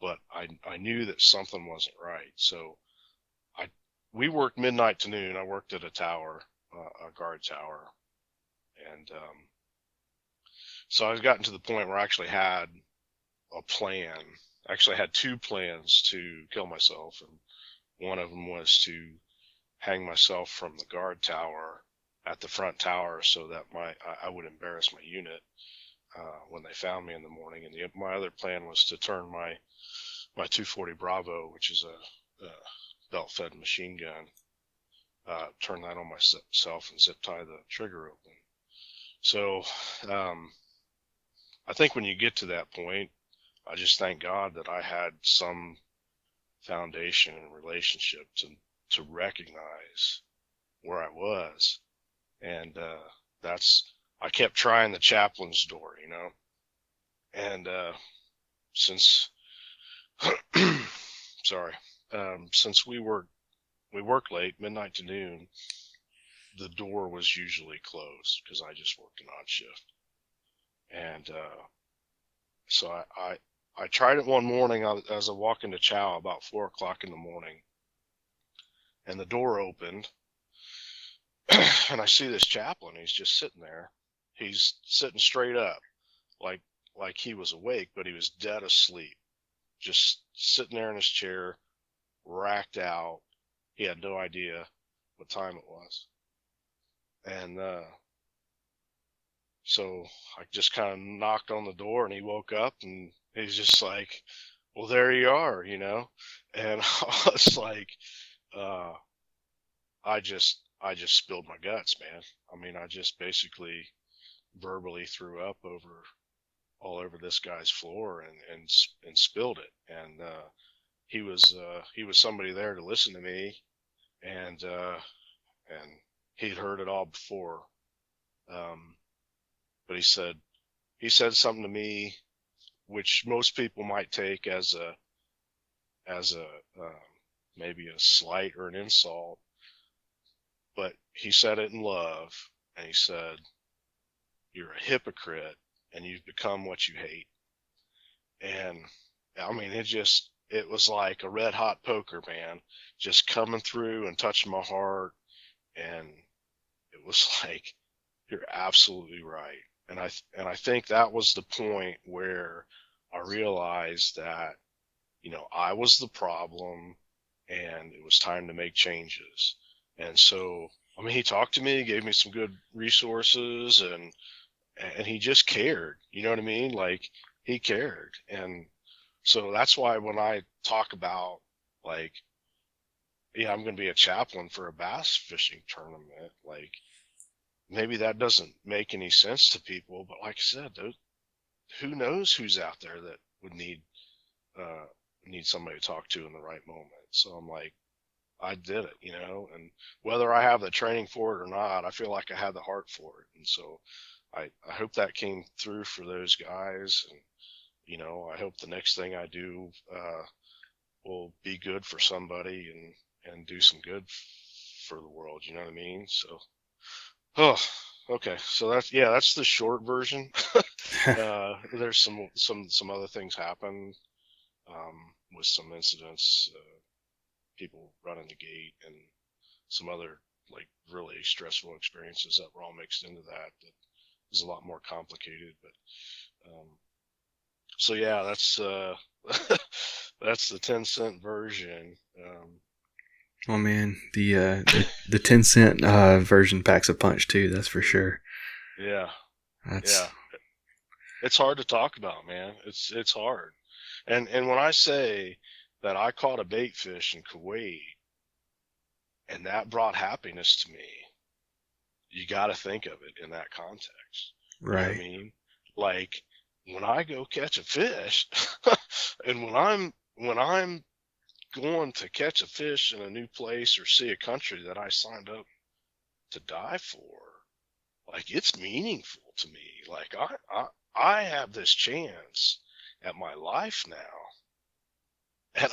But I knew that something wasn't right. So we worked midnight to noon. I worked at a tower, a guard tower. And, so I was gotten to the point where I actually had a plan. Actually, I had 2 plans to kill myself, and one of them was to hang myself from the guard tower at the front tower so that I would embarrass my unit when they found me in the morning. And my other plan was to turn my 240 Bravo, which is a belt-fed machine gun, turn that on myself and zip tie the trigger open. So I think when you get to that point, I just thank God that I had some foundation and relationship to recognize where I was. And I kept trying the chaplain's door, you know. And since since we worked late, midnight to noon, the door was usually closed because I just worked an odd shift. And so I tried it one morning as I walked into chow about 4 o'clock in the morning, and the door opened, and I see this chaplain. He's just sitting there. He's sitting straight up, like he was awake, but he was dead asleep, just sitting there in his chair, racked out. He had no idea what time it was. And so I just kind of knocked on the door, and he woke up, and he's just like, well, there you are, you know? And I was like, I just spilled my guts, man. I mean, I just basically verbally threw up all over this guy's floor and spilled it. And he was somebody there to listen to me, and he'd heard it all before. But he said something to me which most people might take as a maybe a slight or an insult, but he said it in love, and he said, "You're a hypocrite, and you've become what you hate." And I mean, it was like a red hot poker, man, just coming through and touching my heart. And it was like, you're absolutely right. And I think that was the point where I realized that, you know, I was the problem, and it was time to make changes. And so, I mean, he talked to me, gave me some good resources, and he just cared. You know what I mean? Like, he cared. And so that's why when I talk about, like, yeah, I'm going to be a chaplain for a bass fishing tournament, like, maybe that doesn't make any sense to people, but like I said, who knows who's out there that would need somebody to talk to in the right moment. So I'm like, I did it, and whether I have the training for it or not, I feel like I had the heart for it. And so I hope that came through for those guys. And, I hope the next thing I do, will be good for somebody and do some good for the world. You know what I mean? So, oh, okay. So that's the short version. There's some other things happen, with some incidents, people running the gate and some other like really stressful experiences that were all mixed into that is a lot more complicated. But, so yeah, that's, that's the 10-cent version. Oh man, the 10-cent version packs a punch too. That's for sure. Yeah. That's Yeah. It's hard to talk about, man. It's hard. And when I say that I caught a bait fish in Kuwait and that brought happiness to me, you got to think of it in that context. You know what I right. mean? Like when I go catch a fish and when I'm going to catch a fish in a new place or see a country that I signed up to die for, like it's meaningful to me. Like I have this chance at my life now, and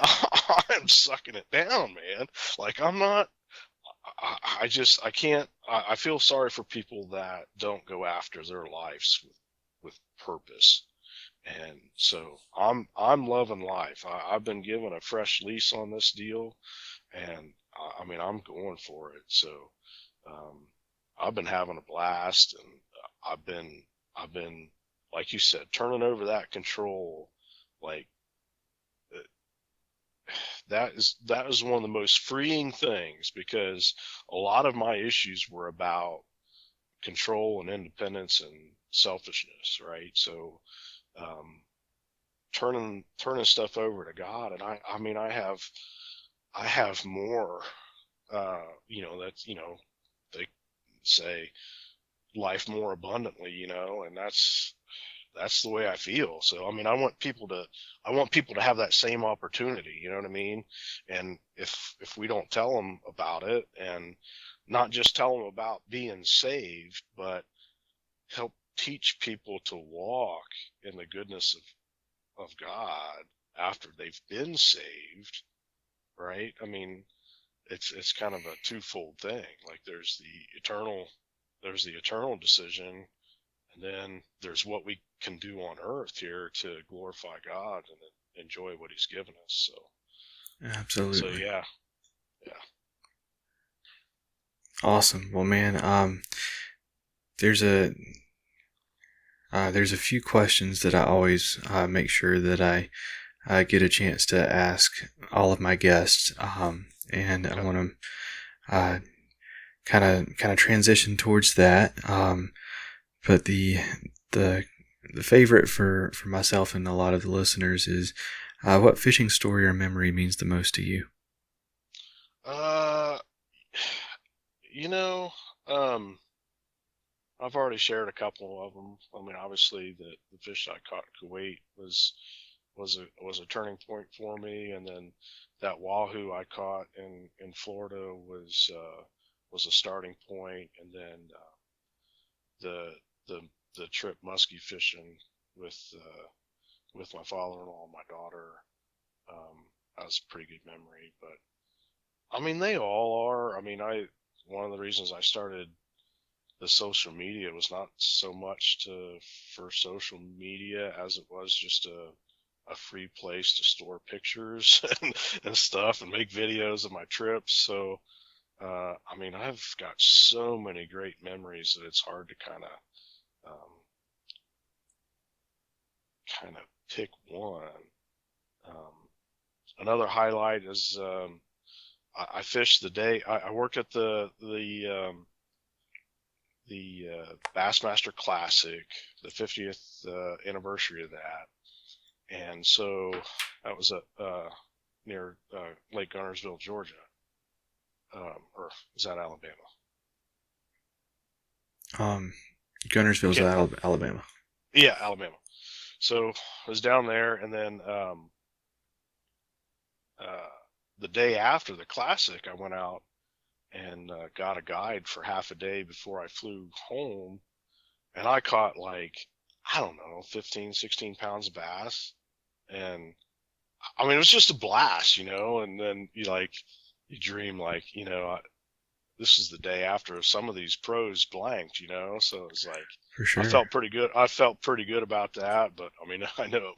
I'm sucking it down, man. Like I'm not. I can't. I feel sorry for people that don't go after their lives with purpose. And so I'm loving life. I've been given a fresh lease on this deal, and I mean I'm going for it. So I've been having a blast, and I've been like you said, turning over that control. Like that is one of the most freeing things, because a lot of my issues were about control and independence and selfishness, right? So turning stuff over to God, and I mean I have more, that's, they say life more abundantly, and that's the way I feel. So I mean I want people to have that same opportunity, you know what I mean? And if we don't tell them about it, and not just tell them about being saved, but help teach people to walk in the goodness of God after they've been saved, right? I mean, it's kind of a twofold thing. Like there's the eternal decision, and then there's what we can do on earth here to glorify God and enjoy what He's given us. So Absolutely. yeah. Awesome. Well, man, there's a few questions that I always make sure that I get a chance to ask all of my guests, and I want to kind of transition towards that. But the favorite for myself and a lot of the listeners is what fishing story or memory means the most to you. You know, I've already shared a couple of them. I mean, obviously the fish I caught in Kuwait was a turning point for me, and then that wahoo I caught in Florida was a starting point, and then the trip muskie fishing with my father-in-law and my daughter, that was a pretty good memory. But I mean, they all are. I mean, one of the reasons I started the social media was not so much for social media as it was just a free place to store pictures and stuff and make videos of my trips. So, I mean, I've got so many great memories that it's hard to kind of pick one. Another highlight is, I fished the day I worked at the Bassmaster Classic, the 50th anniversary of that, and so that was near Lake Gunnersville, Georgia, or is that Alabama? Gunnersville's Okay. Alabama. Yeah, Alabama. So I was down there, and then uh, the day after the classic, I went out and got a guide for half a day before I flew home, and I caught like, I don't know, 15, 16 pounds of bass. And I mean, it was just a blast, and then you dream like, this is the day after some of these pros blanked, so it was like, For I sure. felt pretty good. I felt pretty good about that, but I mean, I know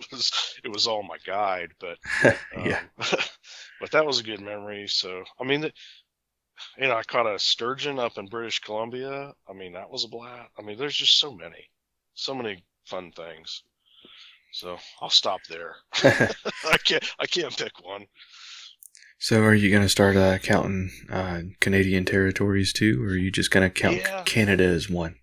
it was all my guide, but, Yeah, but that was a good memory. So, I mean, I caught a sturgeon up in British Columbia. I mean, that was a blast. I mean, there's just so many fun things. So I'll stop there. I can't pick one. So are you going to start counting Canadian territories too, or are you just going to count Yeah. Canada as one?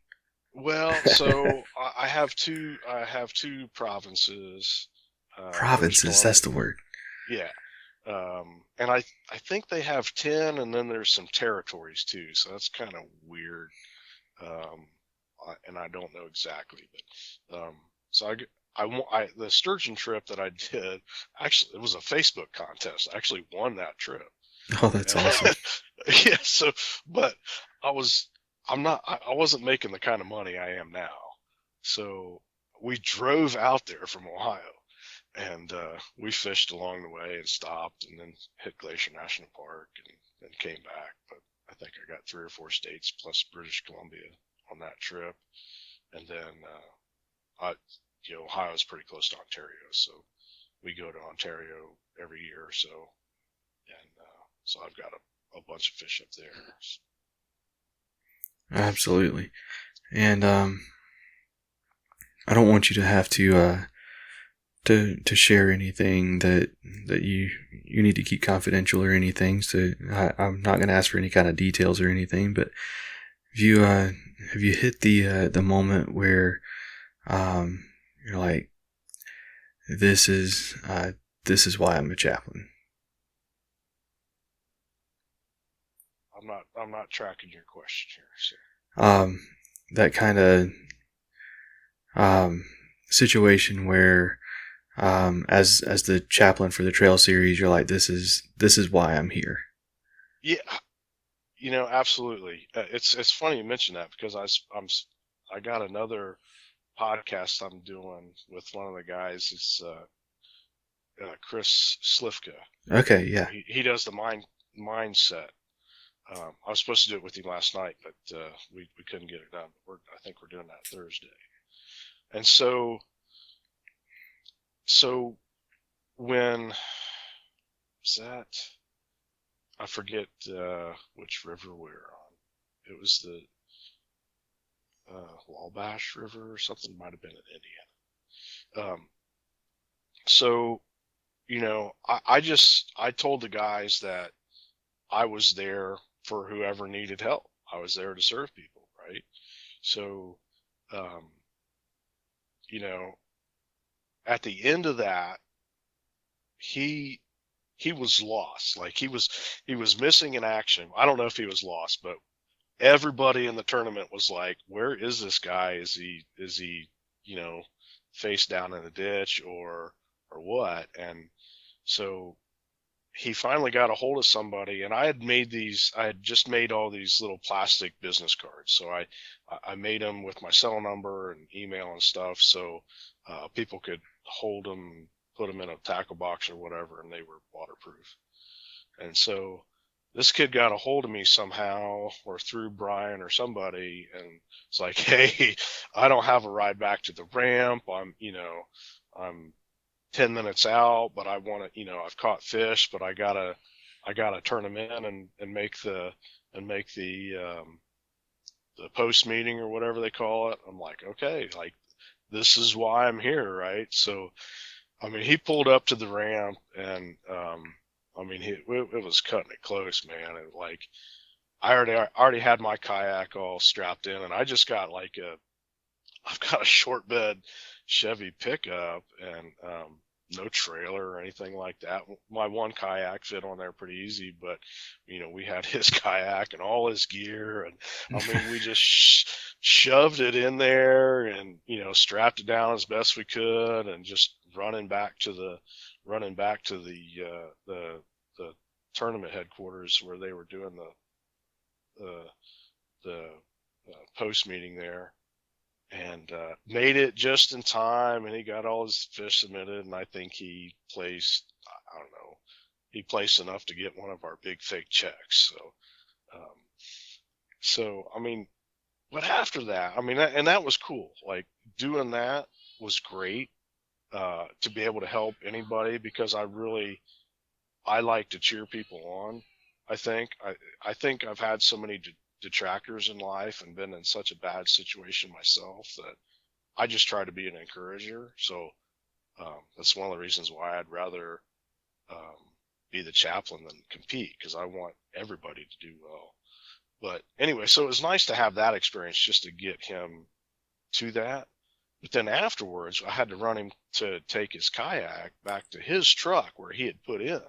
Well, so I have two. I have two provinces. British Provinces, that's the Columbia. word. Yeah. And I think they have 10, and then there's some territories too. So that's kind of weird. Um, and I don't know exactly, but so the sturgeon trip that I did, actually, it was a Facebook contest. I actually won that trip. Oh, that's awesome. Yeah. So, but I was, I wasn't making the kind of money I am now. So we drove out there from Ohio, and we fished along the way and stopped, and then hit Glacier National Park, and then came back. But I think I got 3 or 4 states plus British Columbia on that trip. And then Ohio's pretty close to Ontario, so we go to Ontario every year or so, and so I've got a bunch of fish up there. Absolutely. And I don't want you to have to share anything that you need to keep confidential or anything. So I'm not going to ask for any kind of details or anything. But have you hit the moment where you're like, this is why I'm a chaplain? I'm not tracking your question here. So. That kind of situation where as the chaplain for the trail series, you're like, this is why I'm here. Yeah, absolutely. It's funny you mention that, because I got another podcast I'm doing with one of the guys. It's Chris Slifka. Okay, yeah. He does the mindset. I was supposed to do it with you last night, but we couldn't get it done. I think we're doing that Thursday. And so when was that? I forget which river we were on. It was the Wabash River or something. Might have been in Indiana. So I told the guys that I was there for whoever needed help. I was there to serve people, right? So, at the end of that, he was lost. Like he was missing in action. I don't know if he was lost, but everybody in the tournament was like, "Where is this guy? Is he face down in the ditch or what?" And so he finally got a hold of somebody, and I had just made all these little plastic business cards. So I made them with my cell number and email and stuff, so people could hold them, put them in a tackle box or whatever, and they were waterproof. And so this kid got a hold of me somehow, or through Brian or somebody, and it's like, "Hey, I don't have a ride back to the ramp. I'm 10 minutes out, but I want to, I've caught fish, but I gotta turn them in and make the post meeting or whatever they call it." I'm like, "Okay, like this is why I'm here, right?" So, I mean, he pulled up to the ramp, and I mean, it was cutting it close, man. And like, I already had my kayak all strapped in, and I just got I've got a short bed Chevy pickup, and no trailer or anything like that. My one kayak fit on there pretty easy, but we had his kayak and all his gear, and I mean, we just shoved it in there and strapped it down as best we could, and just running back to the the tournament headquarters where they were doing the post meeting there, and made it just in time, and he got all his fish submitted, and I think he placed, I don't know, he placed enough to get one of our big fake checks. So I mean, but after that, I mean, and that was cool. Like, doing that was great, to be able to help anybody, because I like to cheer people on. I think I've had so many detractors in life and been in such a bad situation myself that I just try to be an encourager. So that's one of the reasons why I'd rather be the chaplain than compete, because I want everybody to do well. But anyway, so it was nice to have that experience just to get him to that. But then afterwards, I had to run him to take his kayak back to his truck where he had put in.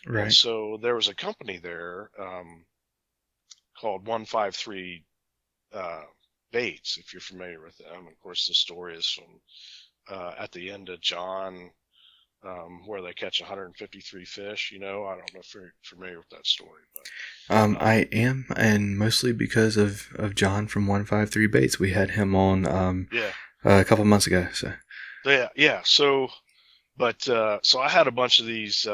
Right. And so there was a company there called 153 Baits, if you're familiar with them. Of course, the story is from at the end of John, where they catch 153 fish. I don't know if you're familiar with that story, but I am, and mostly because of John from 153 Baits. We had him on a couple months ago. So yeah. So, but so I had a bunch of these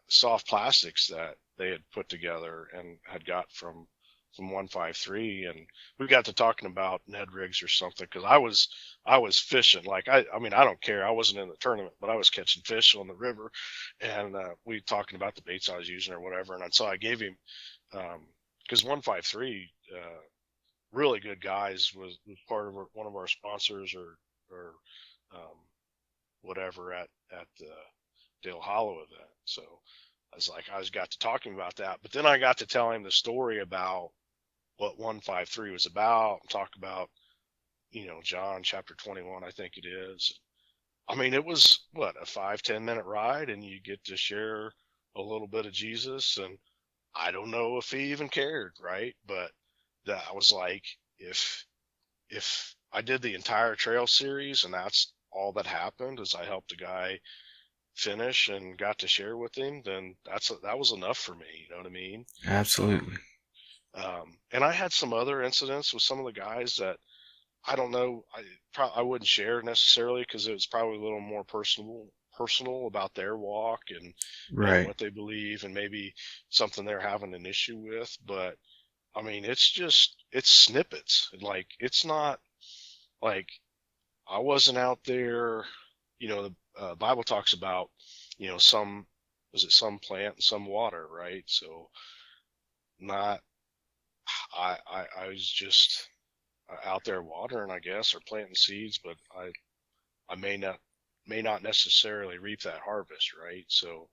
soft plastics that they had put together and had got from 153, and we got to talking about Ned rigs or something, because I was fishing. Like, I mean, I don't care, I wasn't in the tournament, but I was catching fish on the river, and we talking about the baits I was using or whatever. And so I gave him, because 153 really good guys, was part of one of our sponsors, or whatever, at the Dale Hollow event. So I was got to talking about that, but then I got to tell him the story about what 153 was about, and talk about, John chapter 21, I think it is. I mean, it was what, a 5-10 minute ride, and you get to share a little bit of Jesus. And I don't know if he even cared, right? But that I was like, if I did the entire trail series and that's all that happened, is I helped a guy finish and got to share with him, then that was enough for me. You know what I mean? absolutely. And I had some other incidents with some of the guys that I don't know, I wouldn't share necessarily, because it was probably a little more personal about their walk and Right. what they believe, and maybe something they're having an issue with. But I mean, it's snippets. Like, it's not like I wasn't out there. The Bible talks about, some plant and some water, right? So not, I was just out there watering, I guess, or planting seeds, but I may not necessarily reap that harvest, right? So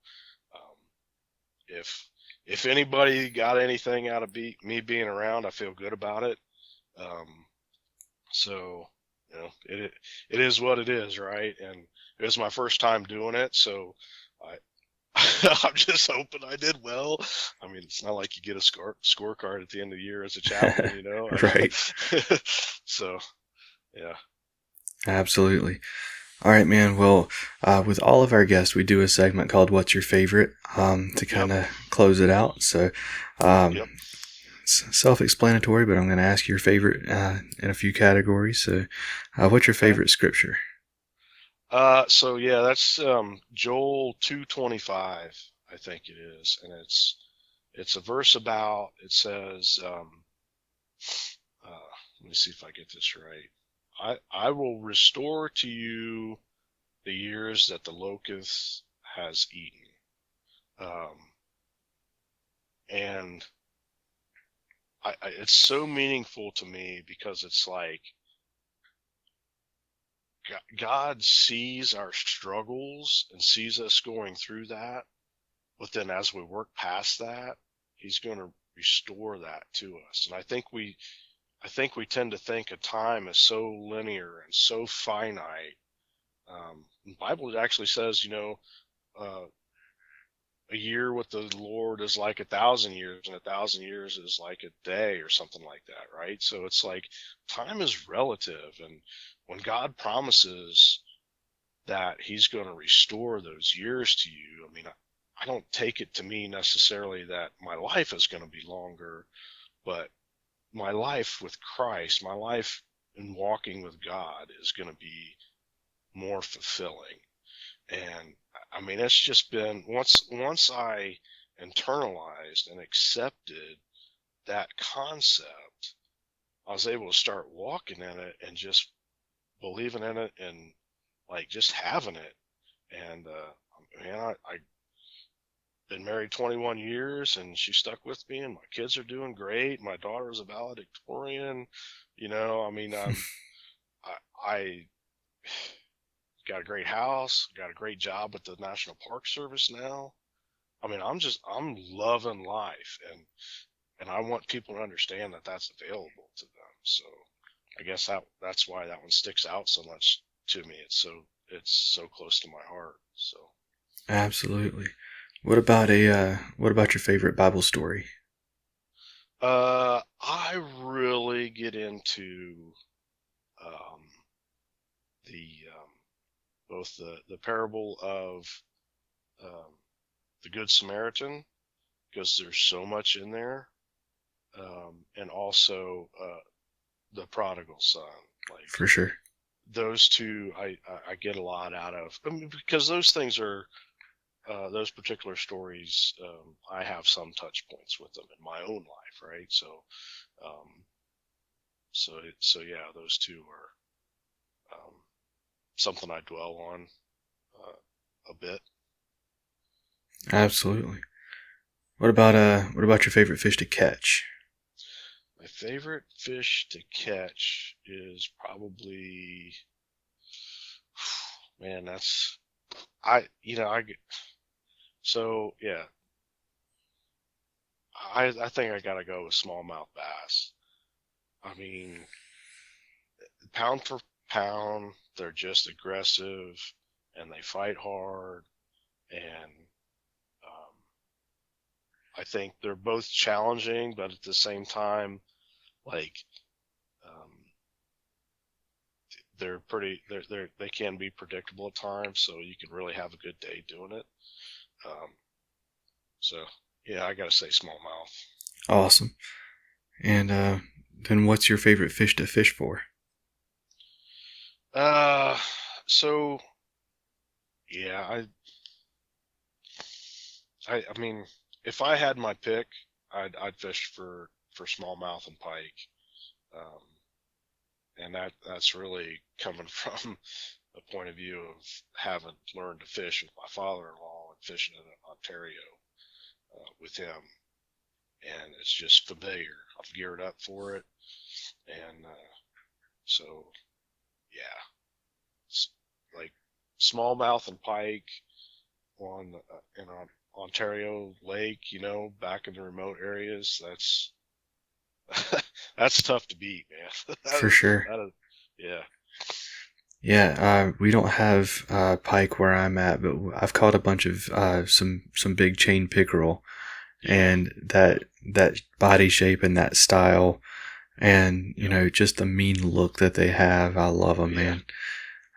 if anybody got anything out of me being around, I feel good about it. So it is what it is, right? And it was my first time doing it, so I'm just hoping I did well. I mean, it's not like you get a scorecard at the end of the year as a chaplain, Right. So, yeah. Absolutely. All right, man. Well, with all of our guests, we do a segment called "What's Your Favorite?" To kind of close it out. So, it's self-explanatory, but I'm going to ask your favorite in a few categories. So, what's your favorite scripture? So yeah, that's Joel 2:25, I think it is, and it's a verse about, it says, let me see if I get this right. I will restore to you the years that the locust has eaten. And it's so meaningful to me, because it's like God sees our struggles and sees us going through that, but then as we work past that, He's going to restore that to us. And I think we I think we tend to think of time as so linear and so finite. The Bible actually says, a year with the Lord is like 1,000 years, and 1,000 years is like a day or something like that, right? So it's like time is relative, and when God promises that He's going to restore those years to you, I mean, I don't take it to mean necessarily that my life is going to be longer, but my life with Christ, my life in walking with God is going to be more fulfilling. And I mean, it's just been once I internalized and accepted that concept, I was able to start walking in it and just believing in it and like just having it. And man, I been married 21 years, and she stuck with me, and my kids are doing great. My daughter's a valedictorian. I mean, I got a great house, got a great job with the National Park Service now. I mean, I'm loving life, and I want people to understand that that's available to them. So I guess that's why that one sticks out so much to me. It's so close to my heart. So Absolutely. What about your favorite Bible story? I really get into the both the parable of the Good Samaritan, because there's so much in there, and also the prodigal son. Like, For sure. those two, I get a lot out of. I mean, because those things are those particular stories. I have some touch points with them in my own life, right? So, yeah, those two are something I dwell on a bit. Absolutely. What about your favorite fish to catch? My favorite fish to catch is probably, man, that's so yeah, I think I gotta go with smallmouth bass. I mean, pound for pound, they're just aggressive and they fight hard, and I think they're both challenging, but at the same time, like, um, they can be predictable at times, so you can really have a good day doing it. Um, so yeah, I gotta say smallmouth. Awesome. And then what's your favorite fish to fish for? So yeah, I mean, if I had my pick, I'd fish for smallmouth and pike, um, and that's really coming from a point of view of having learned to fish with my father-in-law and fishing in Ontario with him, and it's just familiar. I've geared up for it, and so yeah, it's like smallmouth and pike on in Ontario Lake, back in the remote areas. That's tough to beat, man. For sure. Yeah. Yeah, we don't have pike where I'm at, but I've caught a bunch of some big chain pickerel, and that body shape and that style, and just the mean look that they have. I love them, man.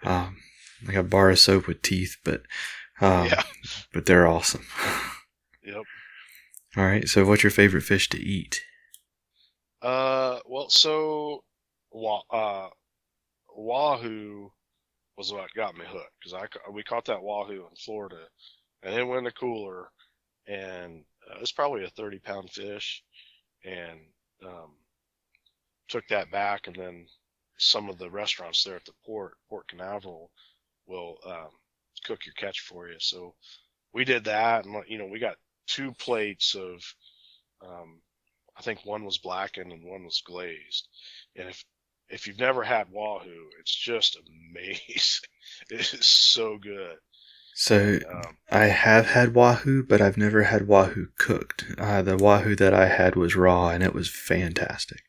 Like a bar of soap with teeth, but they're awesome. Yep. All right. So, what's your favorite fish to eat? Well, so wahoo was what got me hooked, because we caught that wahoo in Florida, and it went in a cooler, and it was probably a 30-pound fish, and took that back, and then some of the restaurants there at the Port Canaveral will cook your catch for you. So we did that, and we got 2 plates of I think one was blackened and one was glazed. And if you've never had wahoo, it's just amazing. It is so good. So I have had wahoo, but I've never had wahoo cooked. The wahoo that I had was raw, and it was fantastic.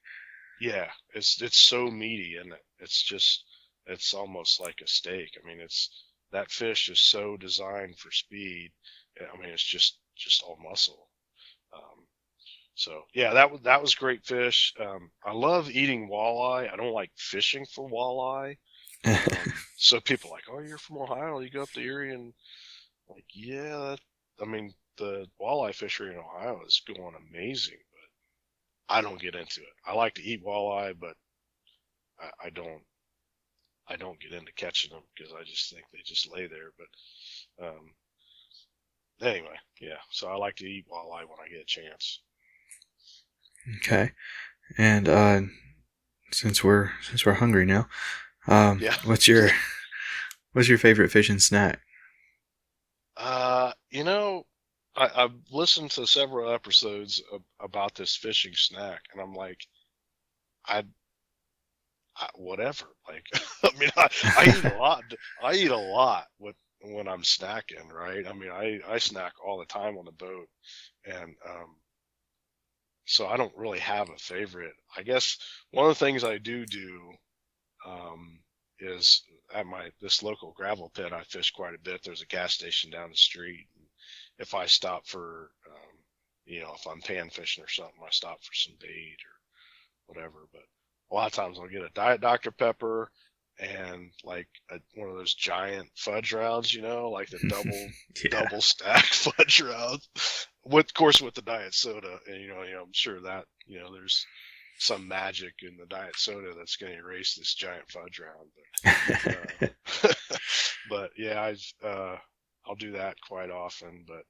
Yeah, it's so meaty, and it's almost like a steak. I mean, that fish is so designed for speed. I mean, it's just all muscle. Um, so yeah, that was great fish. I love eating walleye. I don't like fishing for walleye. So people are like, oh, you're from Ohio, you go up to Erie, and like, yeah, I mean, the walleye fishery in Ohio is going amazing, but I don't get into it. I like to eat walleye, but I don't get into catching them because I just think they just lay there. But anyway, yeah. So I like to eat walleye when I get a chance. Okay. And since we're hungry now, Yeah. what's your favorite fishing snack? You know, I've listened to several episodes about this fishing snack, and I'm like, I whatever. Like, I mean, I eat a lot. I eat a lot when I'm snacking, right? I mean, I snack all the time on the boat, and so I don't really have a favorite. I guess one of the things I do is at this local gravel pit. I fish quite a bit. There's a gas station down the street. And if I stop for, if I'm pan fishing or something, I stop for some bait or whatever. But a lot of times I'll get a Diet Dr. Pepper and like one of those giant fudge rounds, like the double stacked fudge rounds. Of course, with the diet soda, and I'm sure that there's some magic in the diet soda that's going to erase this giant fudge round. But yeah, I'll do that quite often. But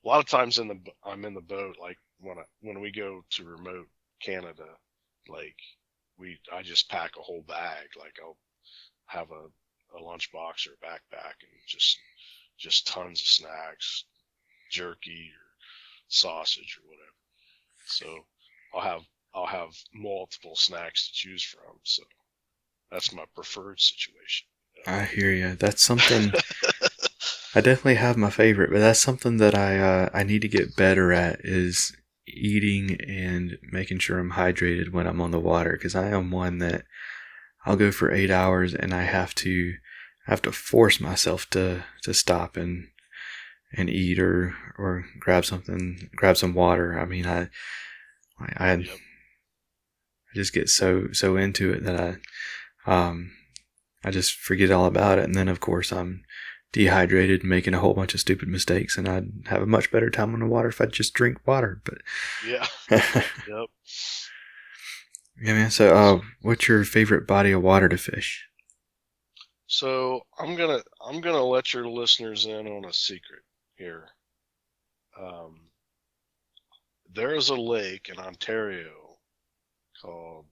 a lot of times I'm in the boat, like when we go to remote Canada, like I just pack a whole bag. Like I'll have a lunchbox or a backpack and just tons of snacks, jerky or sausage or whatever. So I'll have multiple snacks to choose from. So that's my preferred situation. I hear you. That's something. I definitely have my favorite, but that's something that I need to get better at is eating and making sure I'm hydrated when I'm on the water, because I am one that I'll go for 8 hours and I have to force myself to stop and eat or grab some water. I mean, I just get so into it that I just forget all about it, and then of course I'm dehydrated, making a whole bunch of stupid mistakes, and I'd have a much better time on the water if I just drink water. But yeah, yep. Yeah, man. So, what's your favorite body of water to fish? So I'm gonna let your listeners in on a secret here. There is a lake in Ontario called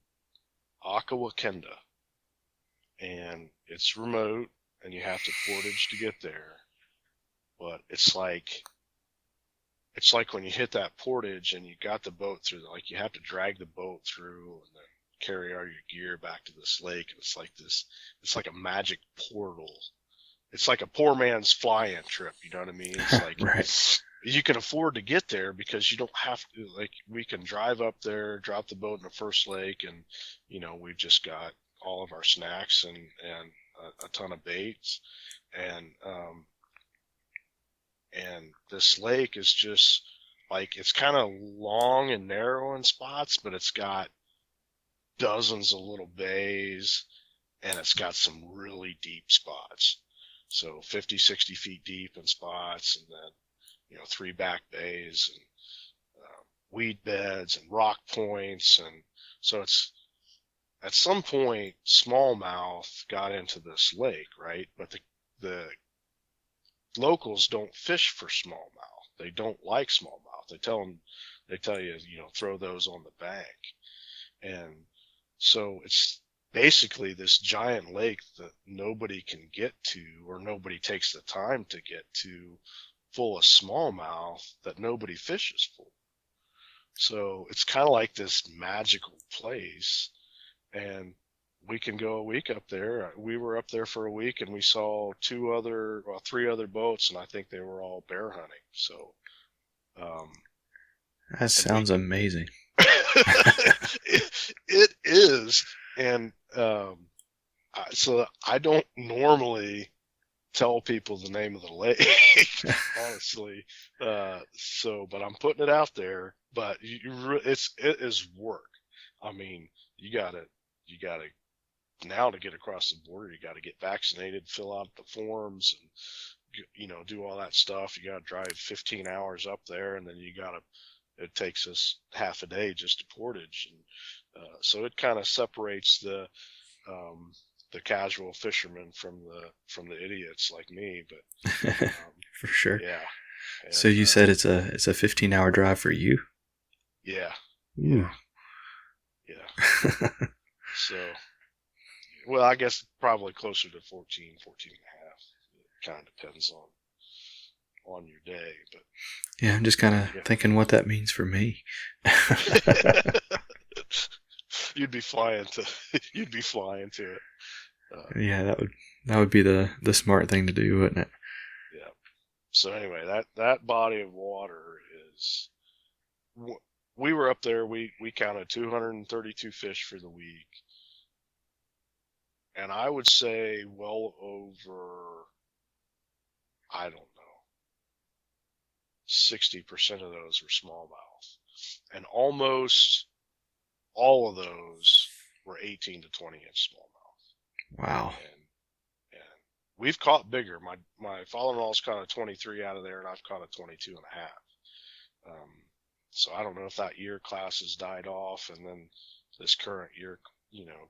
Akawakenda, and it's remote, and you have to portage to get there. But it's like when you hit that portage and you got the boat through, like you have to drag the boat through and then carry all your gear back to this lake. And it's like a magic portal. It's like a poor man's fly-in trip. You know what I mean? It's like, Right. You can afford to get there because you don't have to, like, we can drive up there, drop the boat in the first lake, and, we've just got all of our snacks and a ton of baits. And this lake is just like, it's kind of long and narrow in spots, but it's got dozens of little bays, and it's got some really deep spots. So 50, 60 feet deep in spots, and then, 3 back bays and weed beds and rock points. And so it's, at some point, smallmouth got into this lake, right? But the locals don't fish for smallmouth. They don't like smallmouth. They tell you, throw those on the bank. And so it's basically this giant lake that nobody can get to, or nobody takes the time to get to, full of smallmouth that nobody fishes for. So it's kind of like this magical place, and we can go a week up there. We were up there for a week, and we saw 3 other boats, and I think they were all bear hunting. So That sounds amazing. It is, And so I don't normally tell people the name of the lake, honestly. But I'm putting it out there. But it is work. I mean, you gotta now to get across the border, you gotta get vaccinated, fill out the forms, and do all that stuff. You gotta drive 15 hours up there, and then it takes us half a day just to portage, and so it kind of separates the casual fisherman from the idiots like me. But For sure. yeah. So you said it's a 15-hour drive for you? Yeah. Ooh. Yeah. So, well, I guess probably closer to 14 and a half. It kind of depends on your day, but yeah, I'm just kind of thinking what that means for me. you'd be flying to it. Yeah, that would be the smart thing to do, wouldn't it? Yeah. So anyway, that body of water is. We were up there. We counted 232 fish for the week, and I would say well over, I don't know, 60% of those were smallmouth, and almost all of those were 18 to 20 inch smallmouth. Wow. And we've caught bigger. My father-in-law's caught a 23 out of there, and I've caught a 22 and a half. So I don't know if that year class has died off, and then this current year,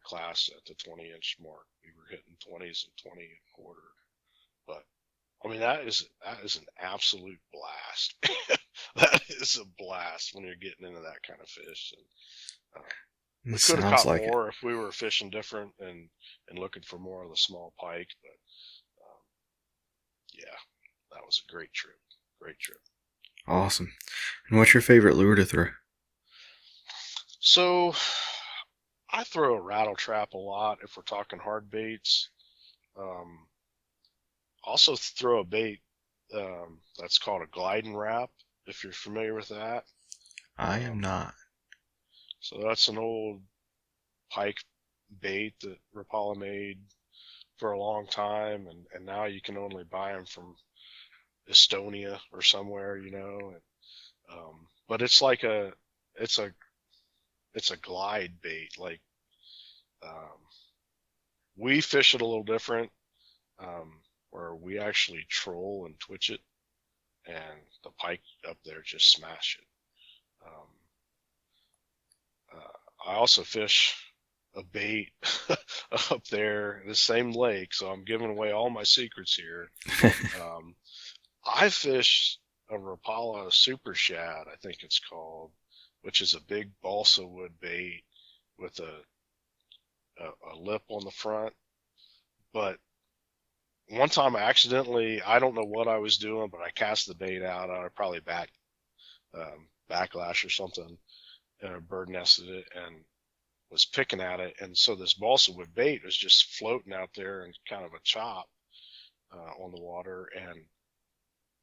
class at the 20 inch mark, we were hitting 20s and 20 and a quarter. But I mean, that is an absolute blast. That is a blast when you're getting into that kind of fish. And we could have caught more if we were fishing different and looking for more of the small pike. But yeah, that was a great trip. Great trip. Awesome. And what's your favorite lure to throw? So I throw a rattle trap a lot if we're talking hard baits. Also throw a bait that's called a gliding wrap, if you're familiar with that. I am not. So that's an old pike bait that Rapala made for a long time, and now you can only buy them from Estonia or somewhere, but it's like it's a glide bait. Like, we fish it a little different, where we actually troll and twitch it, and the pike up there just smash it. I also fish a bait up there in the same lake, so I'm giving away all my secrets here. I fish a Rapala Super Shad, I think it's called, which is a big balsa wood bait with a lip on the front. But one time I don't know what I was doing, but I cast the bait out. I probably backlash or something, and a bird nested it and was picking at it. And so this balsa wood bait was just floating out there in kind of a chop on the water, and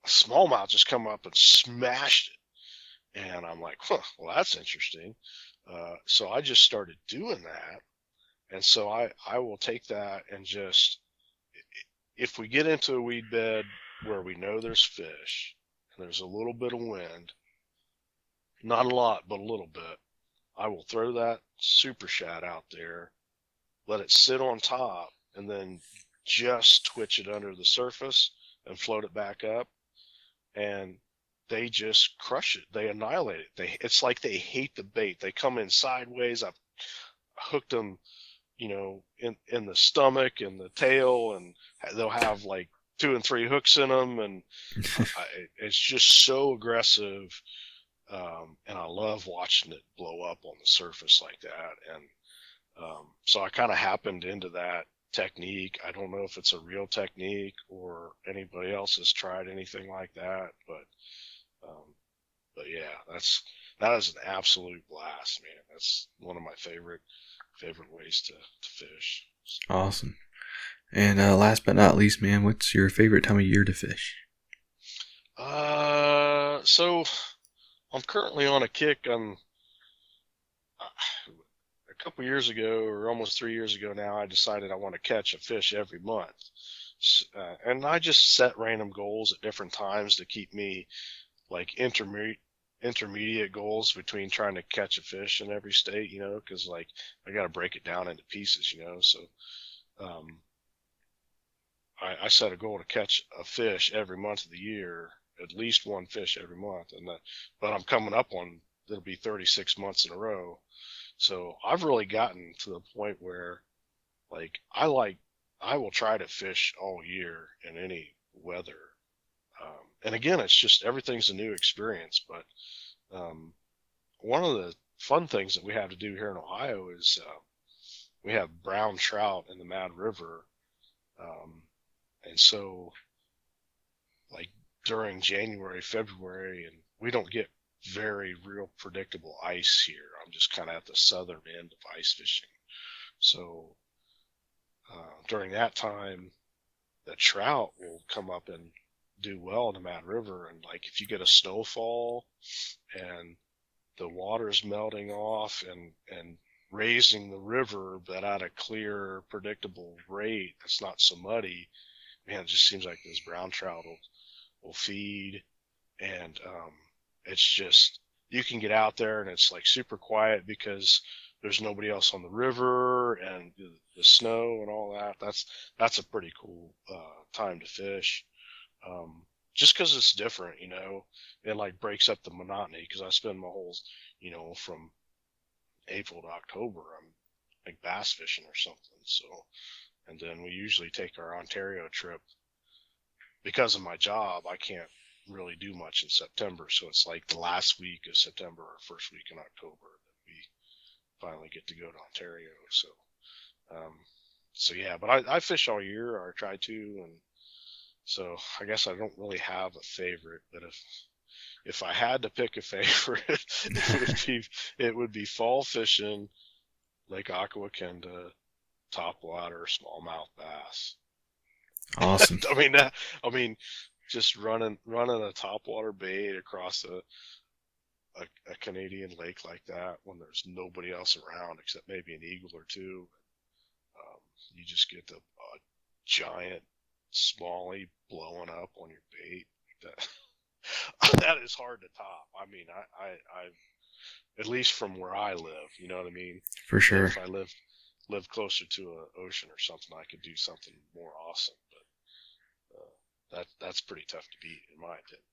a smallmouth just come up and smashed it. And I'm like, well, that's interesting. So I just started doing that. And so I will take that and just, if we get into a weed bed where we know there's fish and there's a little bit of wind, not a lot, but a little bit, I will throw that Super Shad out there, let it sit on top, and then just twitch it under the surface and float it back up. And they just crush it. They annihilate it. It's like they hate the bait. They come in sideways. I've hooked them, in the stomach and the tail, and they'll have like 2 and 3 hooks in them, and it's just so aggressive. And I love watching it blow up on the surface like that. And so I kind of happened into that technique. I don't know if it's a real technique or anybody else has tried anything like that, but yeah, that is an absolute blast, man. That's one of my favorite ways to fish. Awesome. And last but not least, man, what's your favorite time of year to fish? So I'm currently on a kick. A couple years ago, or almost 3 years ago now, I decided I want to catch a fish every month. And I just set random goals at different times to keep me like intermediate goals between trying to catch a fish in every state, because like I got to break it down into pieces, so I set a goal to catch a fish every month of the year, at least one fish every month, but I'm coming up on, it'll be 36 months in a row. So I've really gotten to the point where like I will try to fish all year in any weather. And again, it's just everything's a new experience. But one of the fun things that we have to do here in Ohio is we have brown trout in the Mad River. And so like during January, February, and we don't get very real predictable ice here. I'm just kind of at the southern end of ice fishing. So during that time, the trout will come up and do well in the Mad River. And like if you get a snowfall and the water's melting off and raising the river, but at a clear, predictable rate that's not so muddy, man, it just seems like those brown trout will feed. And it's just, you can get out there and it's like super quiet because there's nobody else on the river and the snow and all that. That's a pretty cool time to fish. Just because it's different, it like breaks up the monotony, because I spend my whole, from April to October, I'm like bass fishing or something. So, and then we usually take our Ontario trip. Because of my job, I can't really do much in September. So it's like the last week of September or first week in October that we finally get to go to Ontario. So yeah, but I fish all year, or I try to, and so I guess I don't really have a favorite. But if I had to pick a favorite, it would be fall fishing, Lake Aquakenda, topwater, smallmouth bass. Awesome. I mean, just running a topwater bait across a Canadian lake like that when there's nobody else around except maybe an eagle or two. You just get a giant smallie blowing up on your bait. That is hard to top. I mean, I at least from where I live, you know what I mean? For sure. If I lived closer to an ocean or something, I could do something more awesome. But that's pretty tough to beat, in my opinion.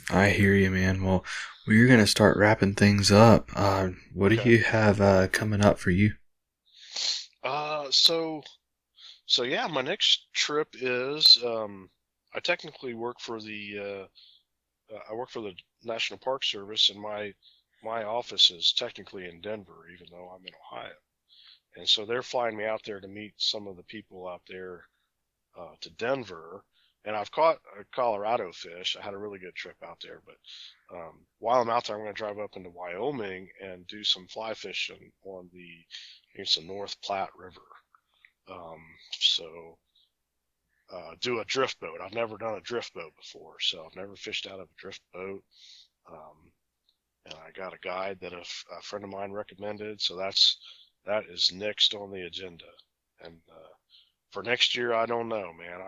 I hear you, man. Well, we're going to start wrapping things up. What do you have coming up for you? So yeah, my next trip is I technically work for the National Park Service, and my office is technically in Denver, even though I'm in Ohio. And so they're flying me out there to meet some of the people out there to Denver. And I've caught a Colorado fish. I had a really good trip out there. But while I'm out there, I'm going to drive up into Wyoming and do some fly fishing on the North Platte River. So do a drift boat. I've never done a drift boat before, so I've never fished out of a drift boat. And I got a guide that a friend of mine recommended, so that is next on the agenda. And for next year, I don't know, man.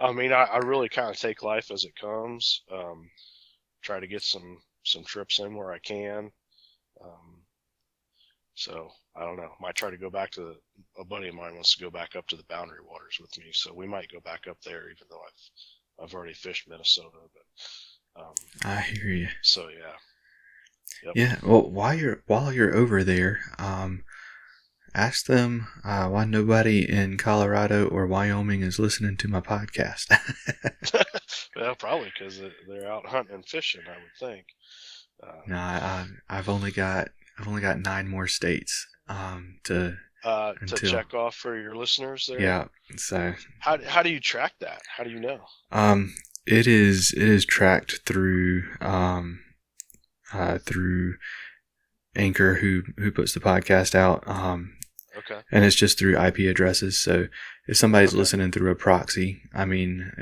I really kind of take life as it comes. Try to get some trips in where I can. So I don't know. Might try to go back to a buddy of mine wants to go back up to the Boundary Waters with me, so we might go back up there, even though I've already fished Minnesota. But I hear you. So yeah. Yep. Yeah. Well, while you're over there, ask them why nobody in Colorado or Wyoming is listening to my podcast. Well, probably because they're out hunting and fishing, I would think. No, I've only got 9 more states to check off for your listeners there. Yeah. So how do you track that? How do you know? It is tracked through through Anchor, who puts the podcast out. Okay. And it's just through IP addresses. So if somebody's listening through a proxy, I mean,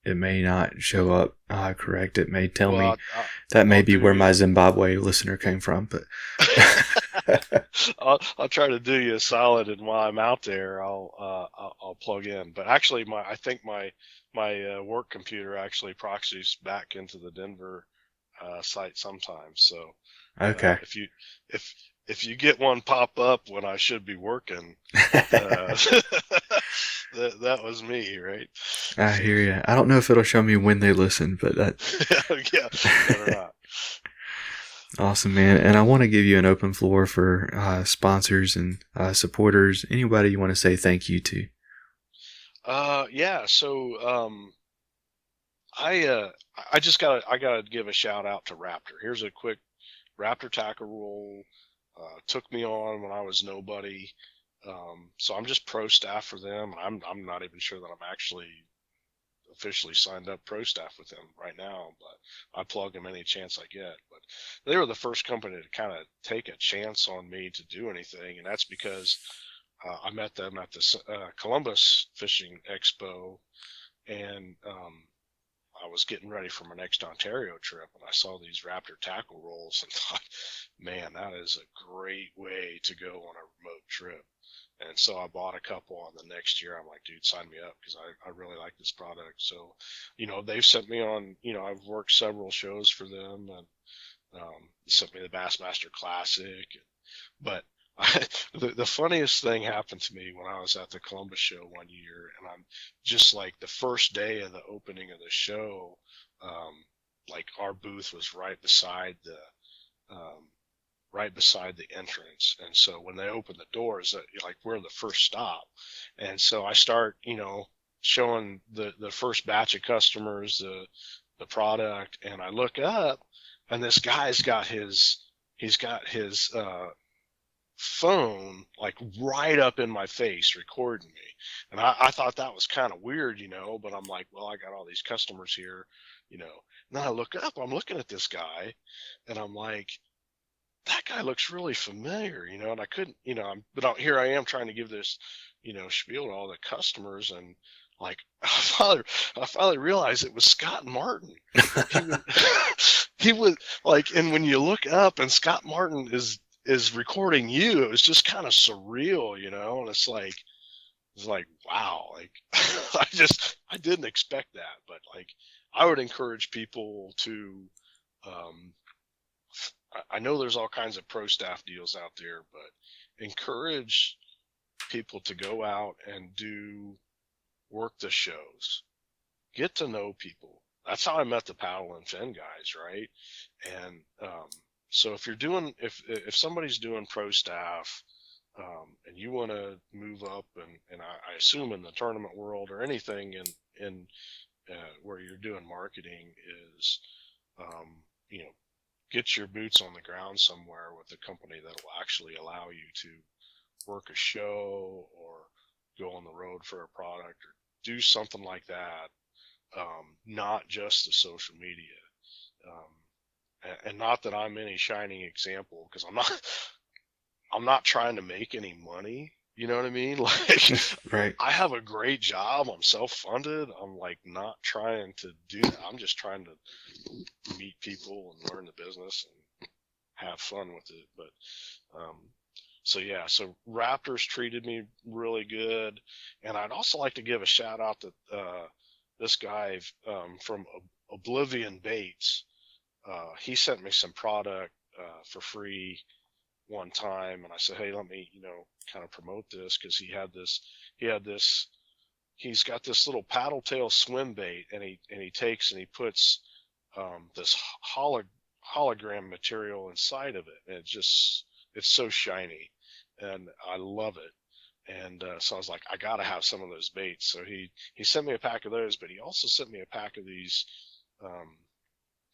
it may not show up correct. It may tell me Well, that may I'll be do where you. my Zimbabwe listener came from, but I'll try to do you a solid, and while I'm out there, I'll plug in. But actually, I think my work computer actually proxies back into the Denver site sometimes. So okay. if you get one pop up when I should be working, that was me, right? I So, hear you. I don't know if it'll show me when they listen, but that yeah, better not. awesome, man. And I want to give you an open floor for sponsors and supporters. Anybody you want to say thank you to? Yeah. So I just gotta give a shout out to Raptor. Here's a quick Raptor tackle roll. Took me on when I was nobody. So I'm just pro staff for them. I'm not even sure that I'm actually officially signed up pro staff with them right now, but I plug them any chance I get. But they were the first company to kind of take a chance on me to do anything, and that's because I met them at the Columbus Fishing Expo, and I was getting ready for my next Ontario trip, and I saw these Raptor tackle rolls and thought, man, that is a great way to go on a remote trip. And so I bought a couple on the next year. I'm like, dude, sign me up because I really like this product. So, they've sent me on, I've worked several shows for them, and sent me the Bassmaster Classic. But the funniest thing happened to me when I was at the Columbus show one year, and I'm just like the first day of the opening of the show, like our booth was right beside the entrance. And so when they open the doors, like we're the first stop. And so I start, showing the first batch of customers the product, and I look up, and this guy's got his phone like right up in my face recording me. And I thought that was kind of weird, but I'm like, well, I got all these customers here, and then I look up, I'm looking at this guy, and I'm like, that guy looks really familiar, and I couldn't, here I am trying to give this, spiel to all the customers, and like, I finally realized it was Scott Martin. He was like, and when you look up and Scott Martin is recording you, it was just kind of surreal, and it's like, wow, like, I didn't expect that, but like, I would encourage people to, I know there's all kinds of pro staff deals out there, but encourage people to go out and work the shows, get to know people. That's how I met the paddle and fin guys, right? And so if somebody's doing pro staff, and you want to move up, and I assume in the tournament world or anything in where you're doing marketing is, get your boots on the ground somewhere with a company that will actually allow you to work a show or go on the road for a product or do something like that. Not just the social media. And not that I'm any shining example, because I'm not trying to make any money. You know what I mean? Like, Right. I have a great job. I'm self-funded. I'm like not trying to do that. I'm just trying to meet people and learn the business and have fun with it. But, so Raptors treated me really good. And I'd also like to give a shout out to, this guy, from Oblivion Baits. He sent me some product, for free one time, and I said, hey, let me, kind of promote this, because he's got this little paddle tail swim bait, and he takes and he puts this hologram material inside of it, and it's so shiny, and I love it. And so I was like, I gotta have some of those baits. So he sent me a pack of those, but he also sent me a pack of these,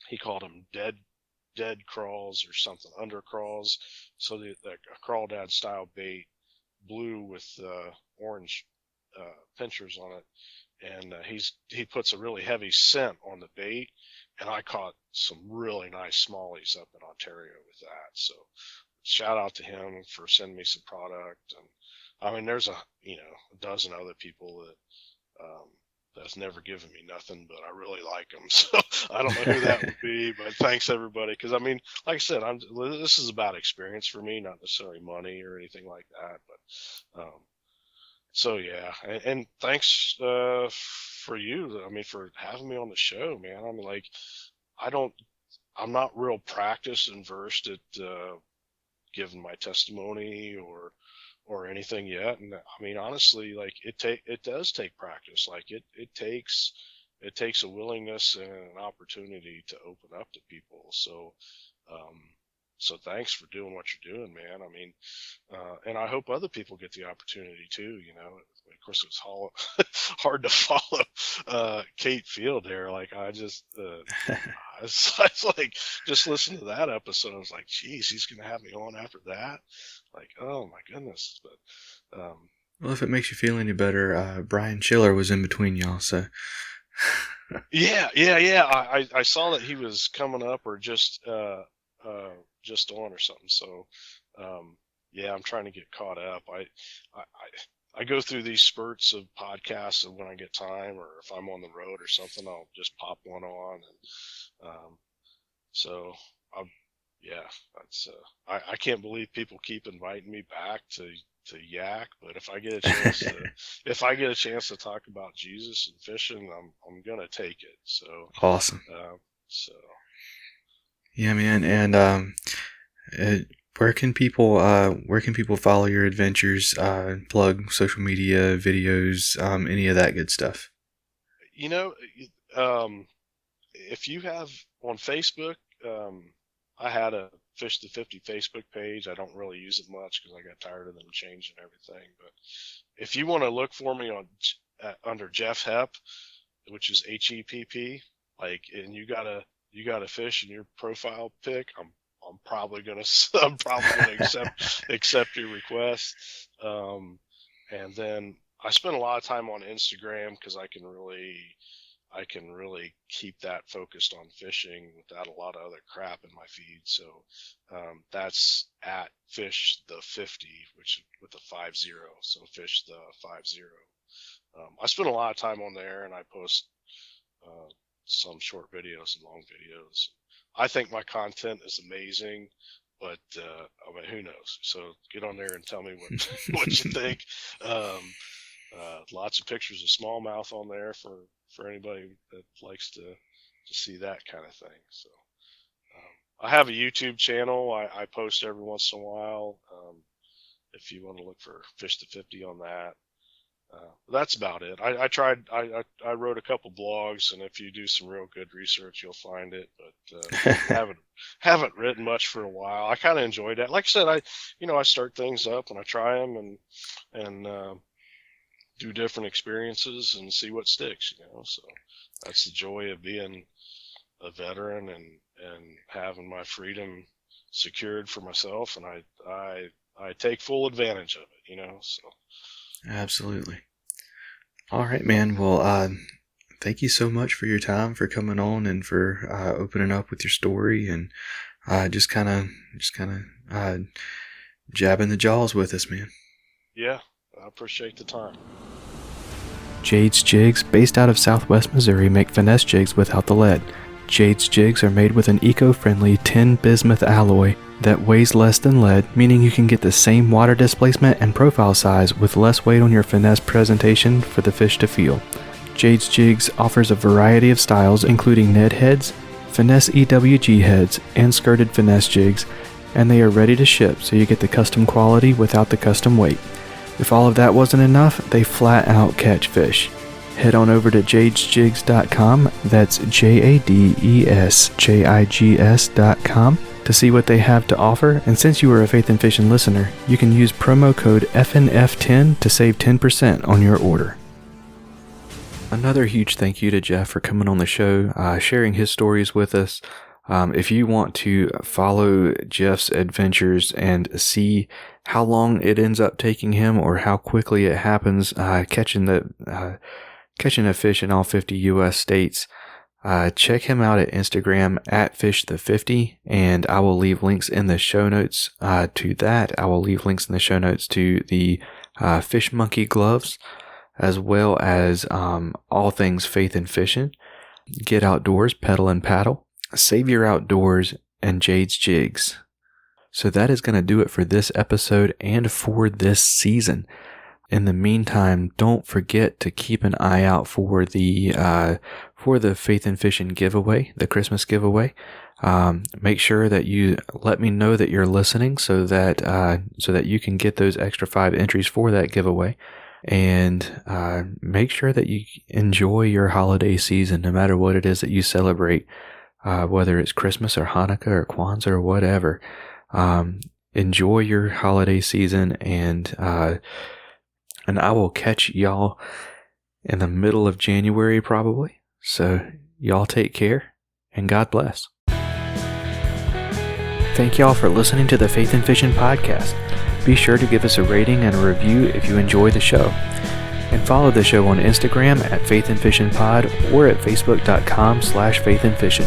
he called them dead crawls or something, under crawls. So the crawdad style bait, blue with orange pinchers on it, and he puts a really heavy scent on the bait, and I caught some really nice smallies up in Ontario with that. So shout out to him for sending me some product. And I mean, there's a dozen other people that that's never given me nothing, but I really like them. So I don't know who that would be, but thanks everybody. Cause I mean, like I said, this is about experience for me, not necessarily money or anything like that. But, so yeah, and thanks, for you. I mean, for having me on the show, man. I'm like, I'm not real practiced and versed at, giving my testimony or anything yet. And I mean, honestly, like it does take practice. Like it takes a willingness and an opportunity to open up to people. So, so thanks for doing what you're doing, man. I mean, and I hope other people get the opportunity too, you know. Of course, it was hard to follow, Kate Field there. Like I just, I was like, just listen to that episode. I was like, geez, he's going to have me on after that. Like, oh my goodness. But, Well, if it makes you feel any better, Brian Schiller was in between y'all, so. yeah. I saw that he was coming up or just on or something. So, yeah, I'm trying to get caught up. I go through these spurts of podcasts, and when I get time, or if I'm on the road or something, I'll just pop one on. And so, yeah, that's I can't believe people keep inviting me back to yak. But if I get a chance to talk about Jesus and fishing, I'm gonna take it. So Awesome. So yeah, man, and where can people follow your adventures, plug social media, videos, any of that good stuff? you know, if you have on Facebook, I had a Fish the 50 Facebook page. I don't really use it much because I got tired of them changing everything. But if you want to look for me on under Jeff Hepp, which is HEPP, like, and you got a fish in your profile pic, I'm probably gonna accept your request. And then I spend a lot of time on Instagram because I can really keep that focused on fishing without a lot of other crap in my feed. So that's at Fish the 50, which with a 50. So Fish the 50. I spend a lot of time on there, and I post some short videos and long videos. I think my content is amazing, but I mean, who knows? So get on there and tell me what you think. Lots of pictures of smallmouth on there for anybody that likes to see that kind of thing. So I have a YouTube channel. I post every once in a while. If you want to look for Fish to 50 on that. That's about it. I wrote a couple blogs, and if you do some real good research, you'll find it. But haven't written much for a while. I kind of enjoyed that. Like I said, I start things up and I try them and do different experiences and see what sticks. So that's the joy of being a veteran and having my freedom secured for myself, and I take full advantage of it. So. Absolutely. All right, man. Well, thank you so much for your time, for coming on, and for opening up with your story, and just kind of jabbing the jaws with us, man. Yeah, I appreciate the time. Jade's Jigs, based out of Southwest Missouri, make finesse jigs without the lead. Jade's jigs are made with an eco-friendly tin bismuth alloy that weighs less than lead, meaning you can get the same water displacement and profile size with less weight on your finesse presentation for the fish to feel. Jade's Jigs offers a variety of styles, including Ned heads, finesse EWG heads, and skirted finesse jigs, and they are ready to ship, so you get the custom quality without the custom weight. If all of that wasn't enough, they flat out catch fish. Head on over to jadesjigs.com, that's JADESJIGS.com, to see what they have to offer, and since you are a Faith and Fishing listener, you can use promo code FNF10 to save 10% on your order. Another huge thank you to Jeff for coming on the show, sharing his stories with us. If you want to follow Jeff's adventures and see how long it ends up taking him or how quickly it happens, catching a fish in all 50 U.S. states, check him out at Instagram at FishThe50, and I will leave links in the show notes to that. I will leave links in the show notes to the Fish Monkey gloves, as well as all things faith and fishing, Get Outdoors, Pedal and Paddle, Save Your Outdoors, and Jade's Jigs. So that is going to do it for this episode and for this season. In the meantime, don't forget to keep an eye out for the Faith and Fishing giveaway, the Christmas giveaway. Make sure that you let me know that you're listening so that you can get those extra 5 entries for that giveaway. And make sure that you enjoy your holiday season, no matter what it is that you celebrate, whether it's Christmas or Hanukkah or Kwanzaa or whatever. Enjoy your holiday season, and I will catch y'all in the middle of January probably. So y'all take care, and God bless. Thank y'all for listening to the Faith and Fishing podcast. Be sure to give us a rating and a review if you enjoy the show. And follow the show on Instagram at Faith and Fishing Pod or at Facebook.com/Faith and Fishing.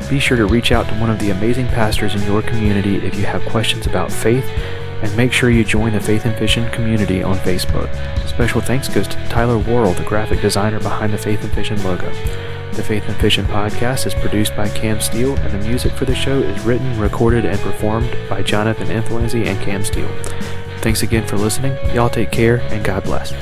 Be sure to reach out to one of the amazing pastors in your community if you have questions about faith, and make sure you join the Faith and Fishing community on Facebook. Special thanks goes to Tyler Worrell, the graphic designer behind the Faith and Fishing logo. The Faith and Fishing podcast is produced by Cam Steele, and the music for the show is written, recorded, and performed by Jonathan Inthlanzy and Cam Steele. Thanks again for listening. Y'all take care, and God bless.